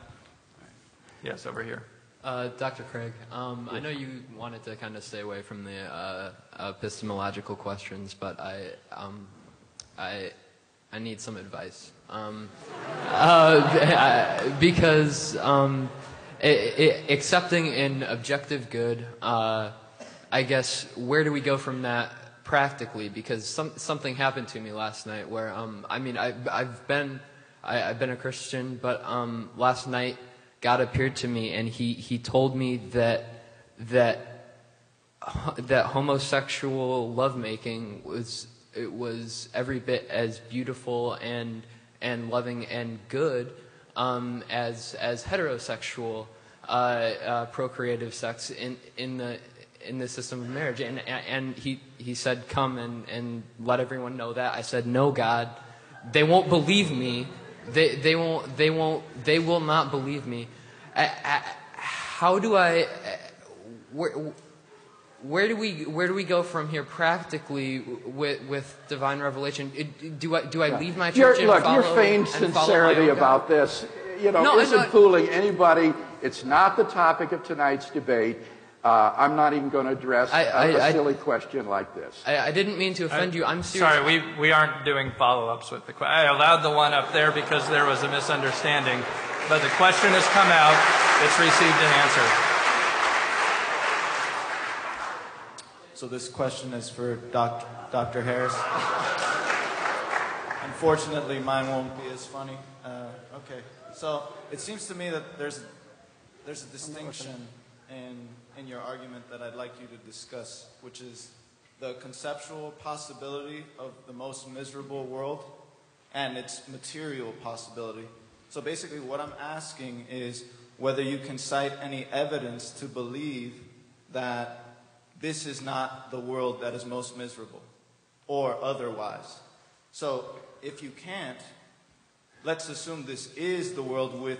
Yes, over here. Dr. Craig, I know you wanted to kind of stay away from the epistemological questions, but I need some advice. Because accepting an objective good, I guess, where do we go from that practically? Because something happened to me last night where, I mean, I've been a Christian, but last night God appeared to me and he told me that homosexual lovemaking was every bit as beautiful and loving and good as heterosexual procreative sex in the system of marriage. And he said, come and let everyone know that. I said, no, God, they won't believe me. They will not believe me. How do I? Where do we go from here practically with divine revelation? Do I leave my church and follow? Your feigned sincerity about this, isn't fooling anybody. It's not the topic of tonight's debate. I'm not even going to address a silly question like this. I didn't mean to offend you. I'm serious. Sorry, we aren't doing follow-ups with the question. I allowed the one up there because there was a misunderstanding, but the question has come out. It's received an answer. So this question is for Dr. Harris. Unfortunately, mine won't be as funny. Okay, so it seems to me that there's a distinction in your argument that I'd like you to discuss, which is the conceptual possibility of the most miserable world and its material possibility. So basically what I'm asking is whether you can cite any evidence to believe that this is not the world that is most miserable, or otherwise. So if you can't, let's assume this is the world with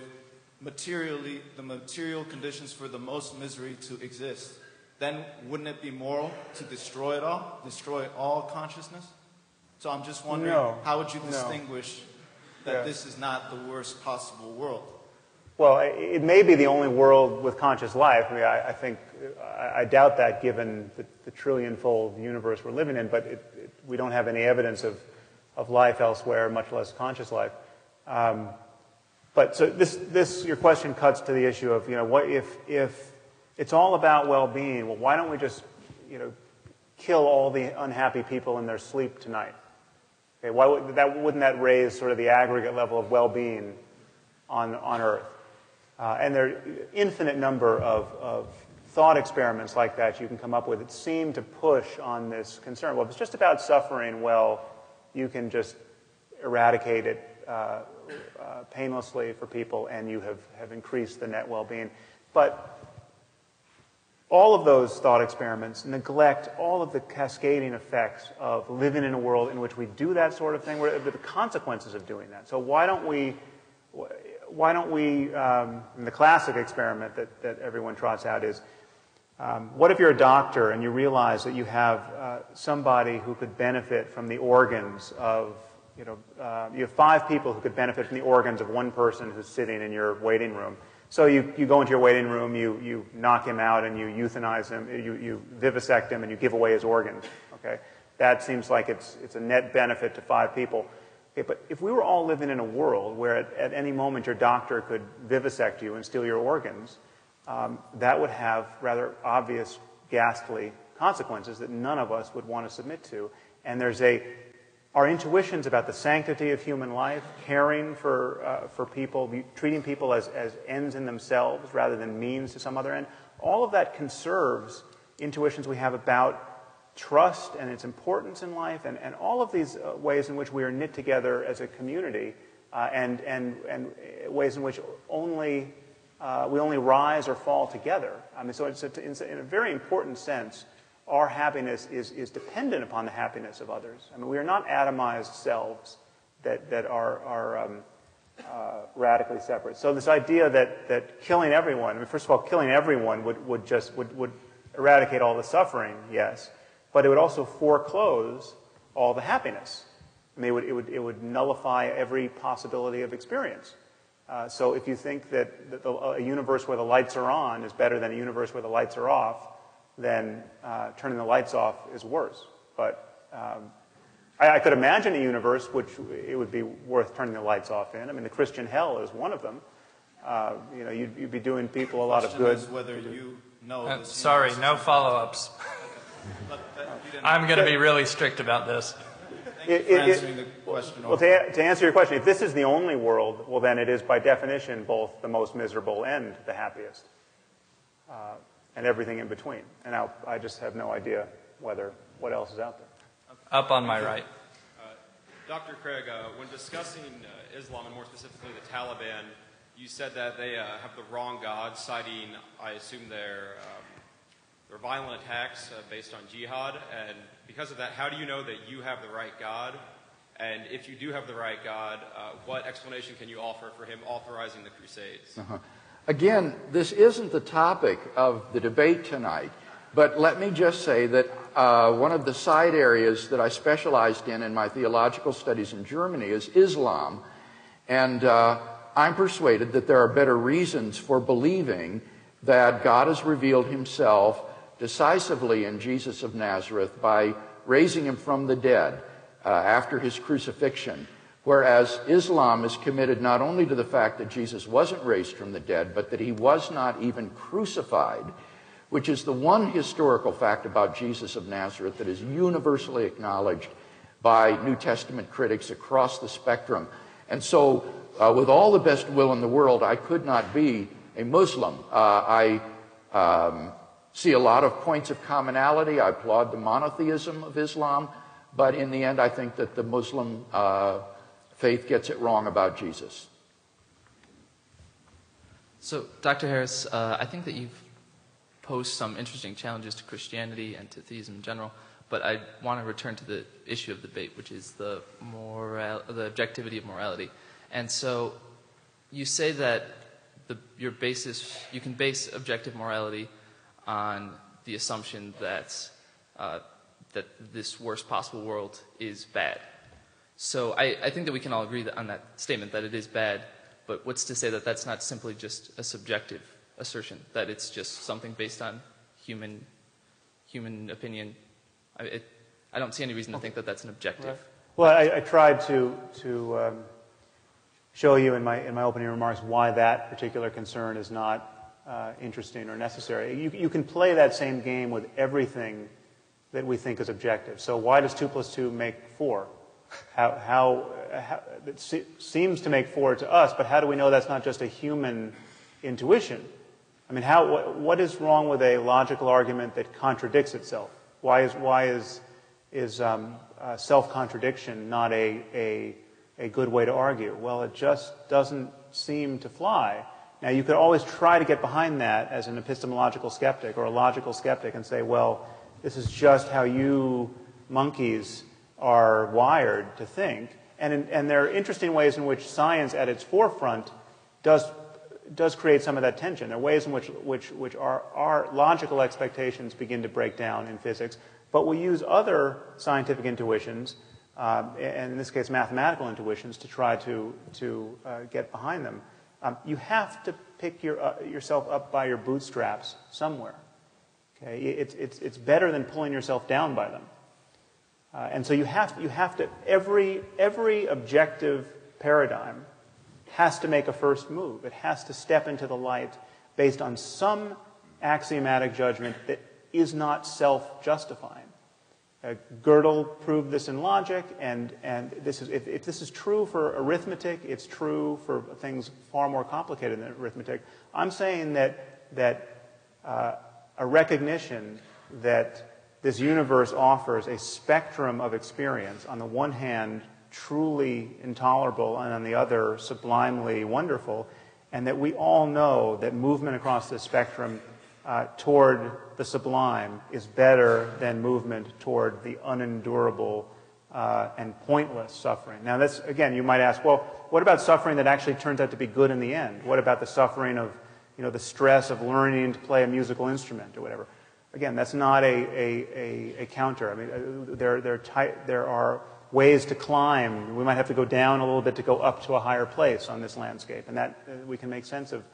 the material conditions for the most misery to exist. Then wouldn't it be moral to destroy it all, destroy all consciousness? So I'm just wondering, how would you distinguish that this is not the worst possible world? Well, it may be the only world with conscious life. I mean, I doubt that given the trillion-fold universe we're living in, but we don't have any evidence of life elsewhere, much less conscious life. But so your question cuts to the issue of, what if it's all about well-being? Well, why don't we just, kill all the unhappy people in their sleep tonight? Okay, wouldn't that raise sort of the aggregate level of well-being on Earth? And there are infinite number of thought experiments like that you can come up with that seem to push on this concern. Well, if it's just about suffering, well, you can just eradicate it painlessly for people, and you have increased the net well-being. But all of those thought experiments neglect all of the cascading effects of living in a world in which we do that sort of thing, the consequences of doing that. So why don't we, in the classic experiment that everyone trots out is, what if you're a doctor and you realize that you have somebody who could benefit from the organs of, you have 5 people who could benefit from the organs of one person who's sitting in your waiting room. So you go into your waiting room, you knock him out, and you euthanize him, you vivisect him, and you give away his organs. Okay, that seems like it's a net benefit to 5 people. Okay, but if we were all living in a world where at any moment your doctor could vivisect you and steal your organs, that would have rather obvious, ghastly consequences that none of us would want to submit to. And our intuitions about the sanctity of human life, caring for people, treating people as ends in themselves rather than means to some other end, all of that conserves intuitions we have about trust and its importance in life, and all of these ways in which we are knit together as a community, and ways in which we only rise or fall together. I mean, so in a very important sense, our happiness is dependent upon the happiness of others. I mean, we are not atomized selves that are radically separate. So this idea that killing everyone, I mean, first of all, killing everyone would eradicate all the suffering, yes, but it would also foreclose all the happiness. I mean, it would nullify every possibility of experience. So if you think that a universe where the lights are on is better than a universe where the lights are off, then turning the lights off is worse. But I could imagine a universe which it would be worth turning the lights off in. I mean, the Christian hell is one of them. You'd be doing people a lot of good. Is whether you know this sorry, universe no is follow-ups. I'm going to be really strict about this. Thank you for answering the question. Well, to answer your question, if this is the only world, well, then it is by definition both the most miserable and the happiest, and everything in between. And I just have no idea what else is out there. Up on my right. Dr. Craig, when discussing Islam, and more specifically the Taliban, you said that they have the wrong God, citing, I assume, their violent attacks based on jihad. And because of that, how do you know that you have the right God? And if you do have the right God, what explanation can you offer for him authorizing the Crusades? Again, this isn't the topic of the debate tonight, but let me just say that one of the side areas that I specialized in my theological studies in Germany is Islam. And I'm persuaded that there are better reasons for believing that God has revealed himself decisively in Jesus of Nazareth by raising him from the dead after his crucifixion, whereas Islam is committed not only to the fact that Jesus wasn't raised from the dead, but that he was not even crucified, which is the one historical fact about Jesus of Nazareth that is universally acknowledged by New Testament critics across the spectrum. And so, with all the best will in the world, I could not be a Muslim. I see a lot of points of commonality. I applaud the monotheism of Islam, but in the end, I think that the Muslim faith gets it wrong about Jesus. So, Dr. Harris, I think that you've posed some interesting challenges to Christianity and to theism in general, but I want to return to the issue of the debate, which is the objectivity of morality. And so, you say that you can base objective morality on the assumption that this worst possible world is bad. So I think that we can all agree on that statement, that it is bad, but what's to say that that's not simply just a subjective assertion, that it's just something based on human opinion? I don't see any reason to think that that's an objective. Right. Well, I tried to show you in my opening remarks why that particular concern is not interesting or necessary. You can play that same game with everything that we think is objective. So why does 2 + 2 make 4? How it seems to make 4 to us, but how do we know that's not just a human intuition? I mean, what is wrong with a logical argument that contradicts itself? Why is self-contradiction not a good way to argue? Well, it just doesn't seem to fly. Now, you could always try to get behind that as an epistemological skeptic or a logical skeptic and say, well, this is just how you monkeys are wired to think. And there are interesting ways in which science at its forefront does create some of that tension. There are ways in which our logical expectations begin to break down in physics, but we use other scientific intuitions, and in this case mathematical intuitions, to try to get behind them. You have to pick yourself up by your bootstraps somewhere. Okay? It's better than pulling yourself down by them. And so you have to every objective paradigm has to make a first move. It has to step into the light based on some axiomatic judgment that is not self-justifying. Gödel proved this in logic, and if this is true for arithmetic, it's true for things far more complicated than arithmetic. I'm saying that a recognition that this universe offers a spectrum of experience, on the one hand truly intolerable and on the other sublimely wonderful, and that we all know that movement across this spectrum toward the sublime is better than movement toward the unendurable and pointless suffering. Now, this, again, you might ask, well, what about suffering that actually turns out to be good in the end? What about the suffering of, the stress of learning to play a musical instrument or whatever? Again, that's not a counter. I mean, there are ways to climb. We might have to go down a little bit to go up to a higher place on this landscape, and that we can make sense of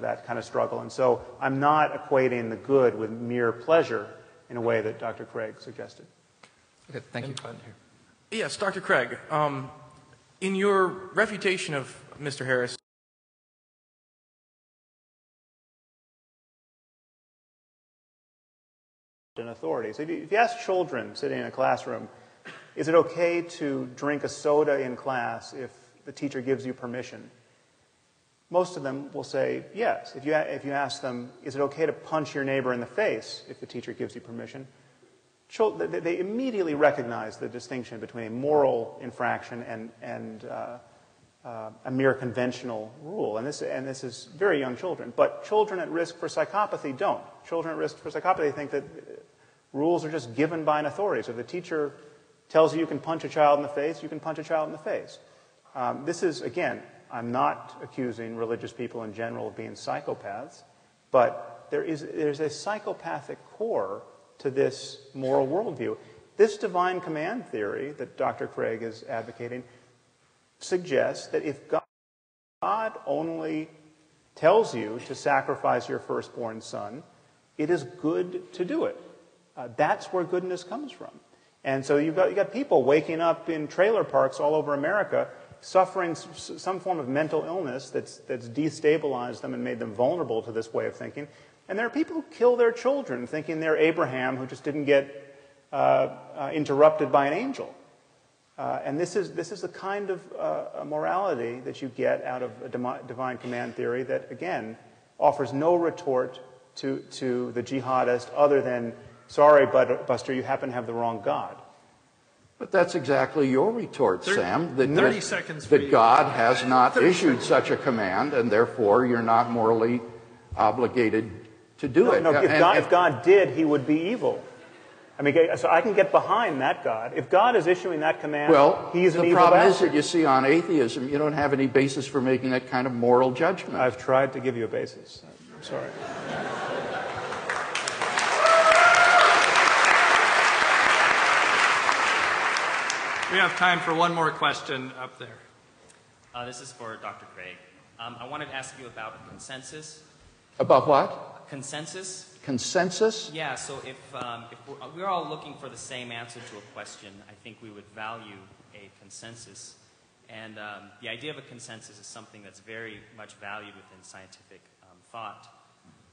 that kind of struggle. And so I'm not equating the good with mere pleasure in a way that Dr. Craig suggested. Okay, thank you. Yes, Dr. Craig, in your refutation of Mr. Harris, and authorities. If you ask children sitting in a classroom, is it okay to drink a soda in class if the teacher gives you permission? Most of them will say yes. If you ask them, is it okay to punch your neighbor in the face if the teacher gives you permission? They immediately recognize the distinction between a moral infraction and a mere conventional rule. And this is very young children. But children at risk for psychopathy don't. Children at risk for psychopathy think that rules are just given by an authority. So if the teacher tells you can punch a child in the face, you can punch a child in the face. This is, again, I'm not accusing religious people in general of being psychopaths, but there's a psychopathic core to this moral worldview. This divine command theory that Dr. Craig is advocating suggests that if God only tells you to sacrifice your firstborn son, it is good to do it. That's where goodness comes from. And so you've got people waking up in trailer parks all over America suffering some form of mental illness that's destabilized them and made them vulnerable to this way of thinking. And there are people who kill their children thinking they're Abraham who just didn't get interrupted by an angel. And this is the kind of morality that you get out of a divine command theory that, again, offers no retort to the jihadist other than, sorry, Buster, you happen to have the wrong God. But that's exactly your retort, Sam, 30 seconds for that you. God has not issued such a command, and therefore you're not morally obligated to do it. No, if God did, he would be evil. I mean, so I can get behind that God. If God is issuing that command, he's an evil bastard. The problem is that you see on atheism, you don't have any basis for making that kind of moral judgment. I've tried to give you a basis. I'm sorry. We have time for one more question up there. This is for Dr. Craig. I wanted to ask you about consensus. About what? Consensus. Consensus? Yeah, so if we're all looking for the same answer to a question, I think we would value a consensus. And the idea of a consensus is something that's very much valued within scientific thought.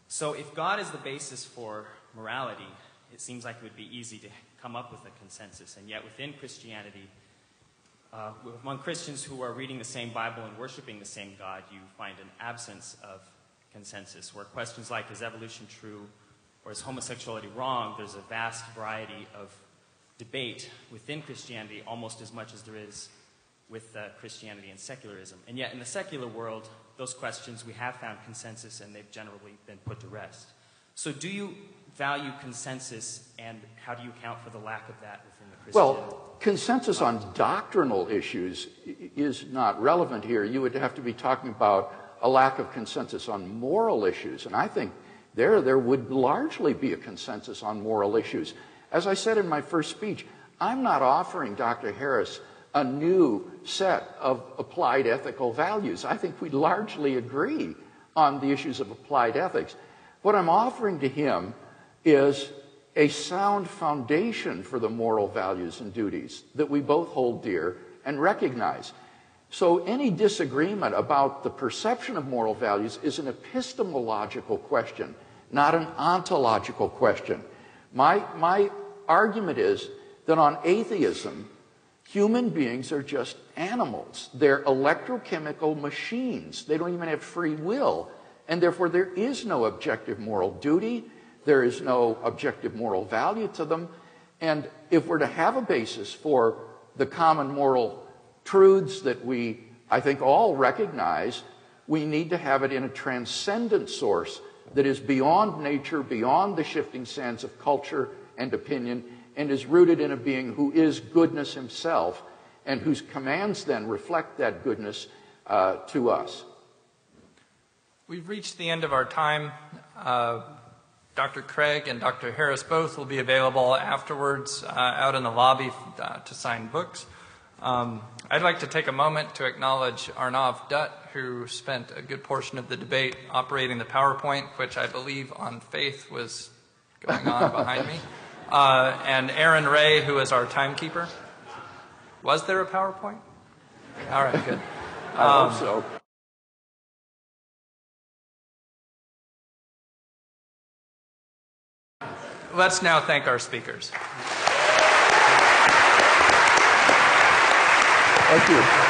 So if God is the basis for morality, it seems like it would be easy to come up with a consensus. And yet within Christianity, among Christians who are reading the same Bible and worshiping the same God, you find an absence of consensus, where questions like, is evolution true, or is homosexuality wrong, there's a vast variety of debate within Christianity, almost as much as there is with Christianity and secularism. And yet in the secular world, those questions, we have found consensus, and they've generally been put to rest. So do you value consensus, and how do you account for the lack of that within the Christian? Well, consensus on doctrinal issues is not relevant here. You would have to be talking about a lack of consensus on moral issues, and I think there would largely be a consensus on moral issues. As I said in my first speech, I'm not offering Dr. Harris a new set of applied ethical values. I think we largely agree on the issues of applied ethics. What I'm offering to him is a sound foundation for the moral values and duties that we both hold dear and recognize. So any disagreement about the perception of moral values is an epistemological question, not an ontological question. My argument is that on atheism, human beings are just animals. They're electrochemical machines. They don't even have free will. And therefore, there is no objective moral duty. There is no objective moral value to them. And if we're to have a basis for the common moral truths that we, I think, all recognize, we need to have it in a transcendent source that is beyond nature, beyond the shifting sands of culture and opinion, and is rooted in a being who is goodness himself, and whose commands then reflect that goodness to us. We've reached the end of our time. Dr. Craig and Dr. Harris both will be available afterwards out in the lobby to sign books. I'd like to take a moment to acknowledge Arnav Dutt, who spent a good portion of the debate operating the PowerPoint, which I believe on faith was going on behind me, and Aaron Ray, who is our timekeeper. Was there a PowerPoint? All right, good. I hope so. Let's now thank our speakers. Thank you.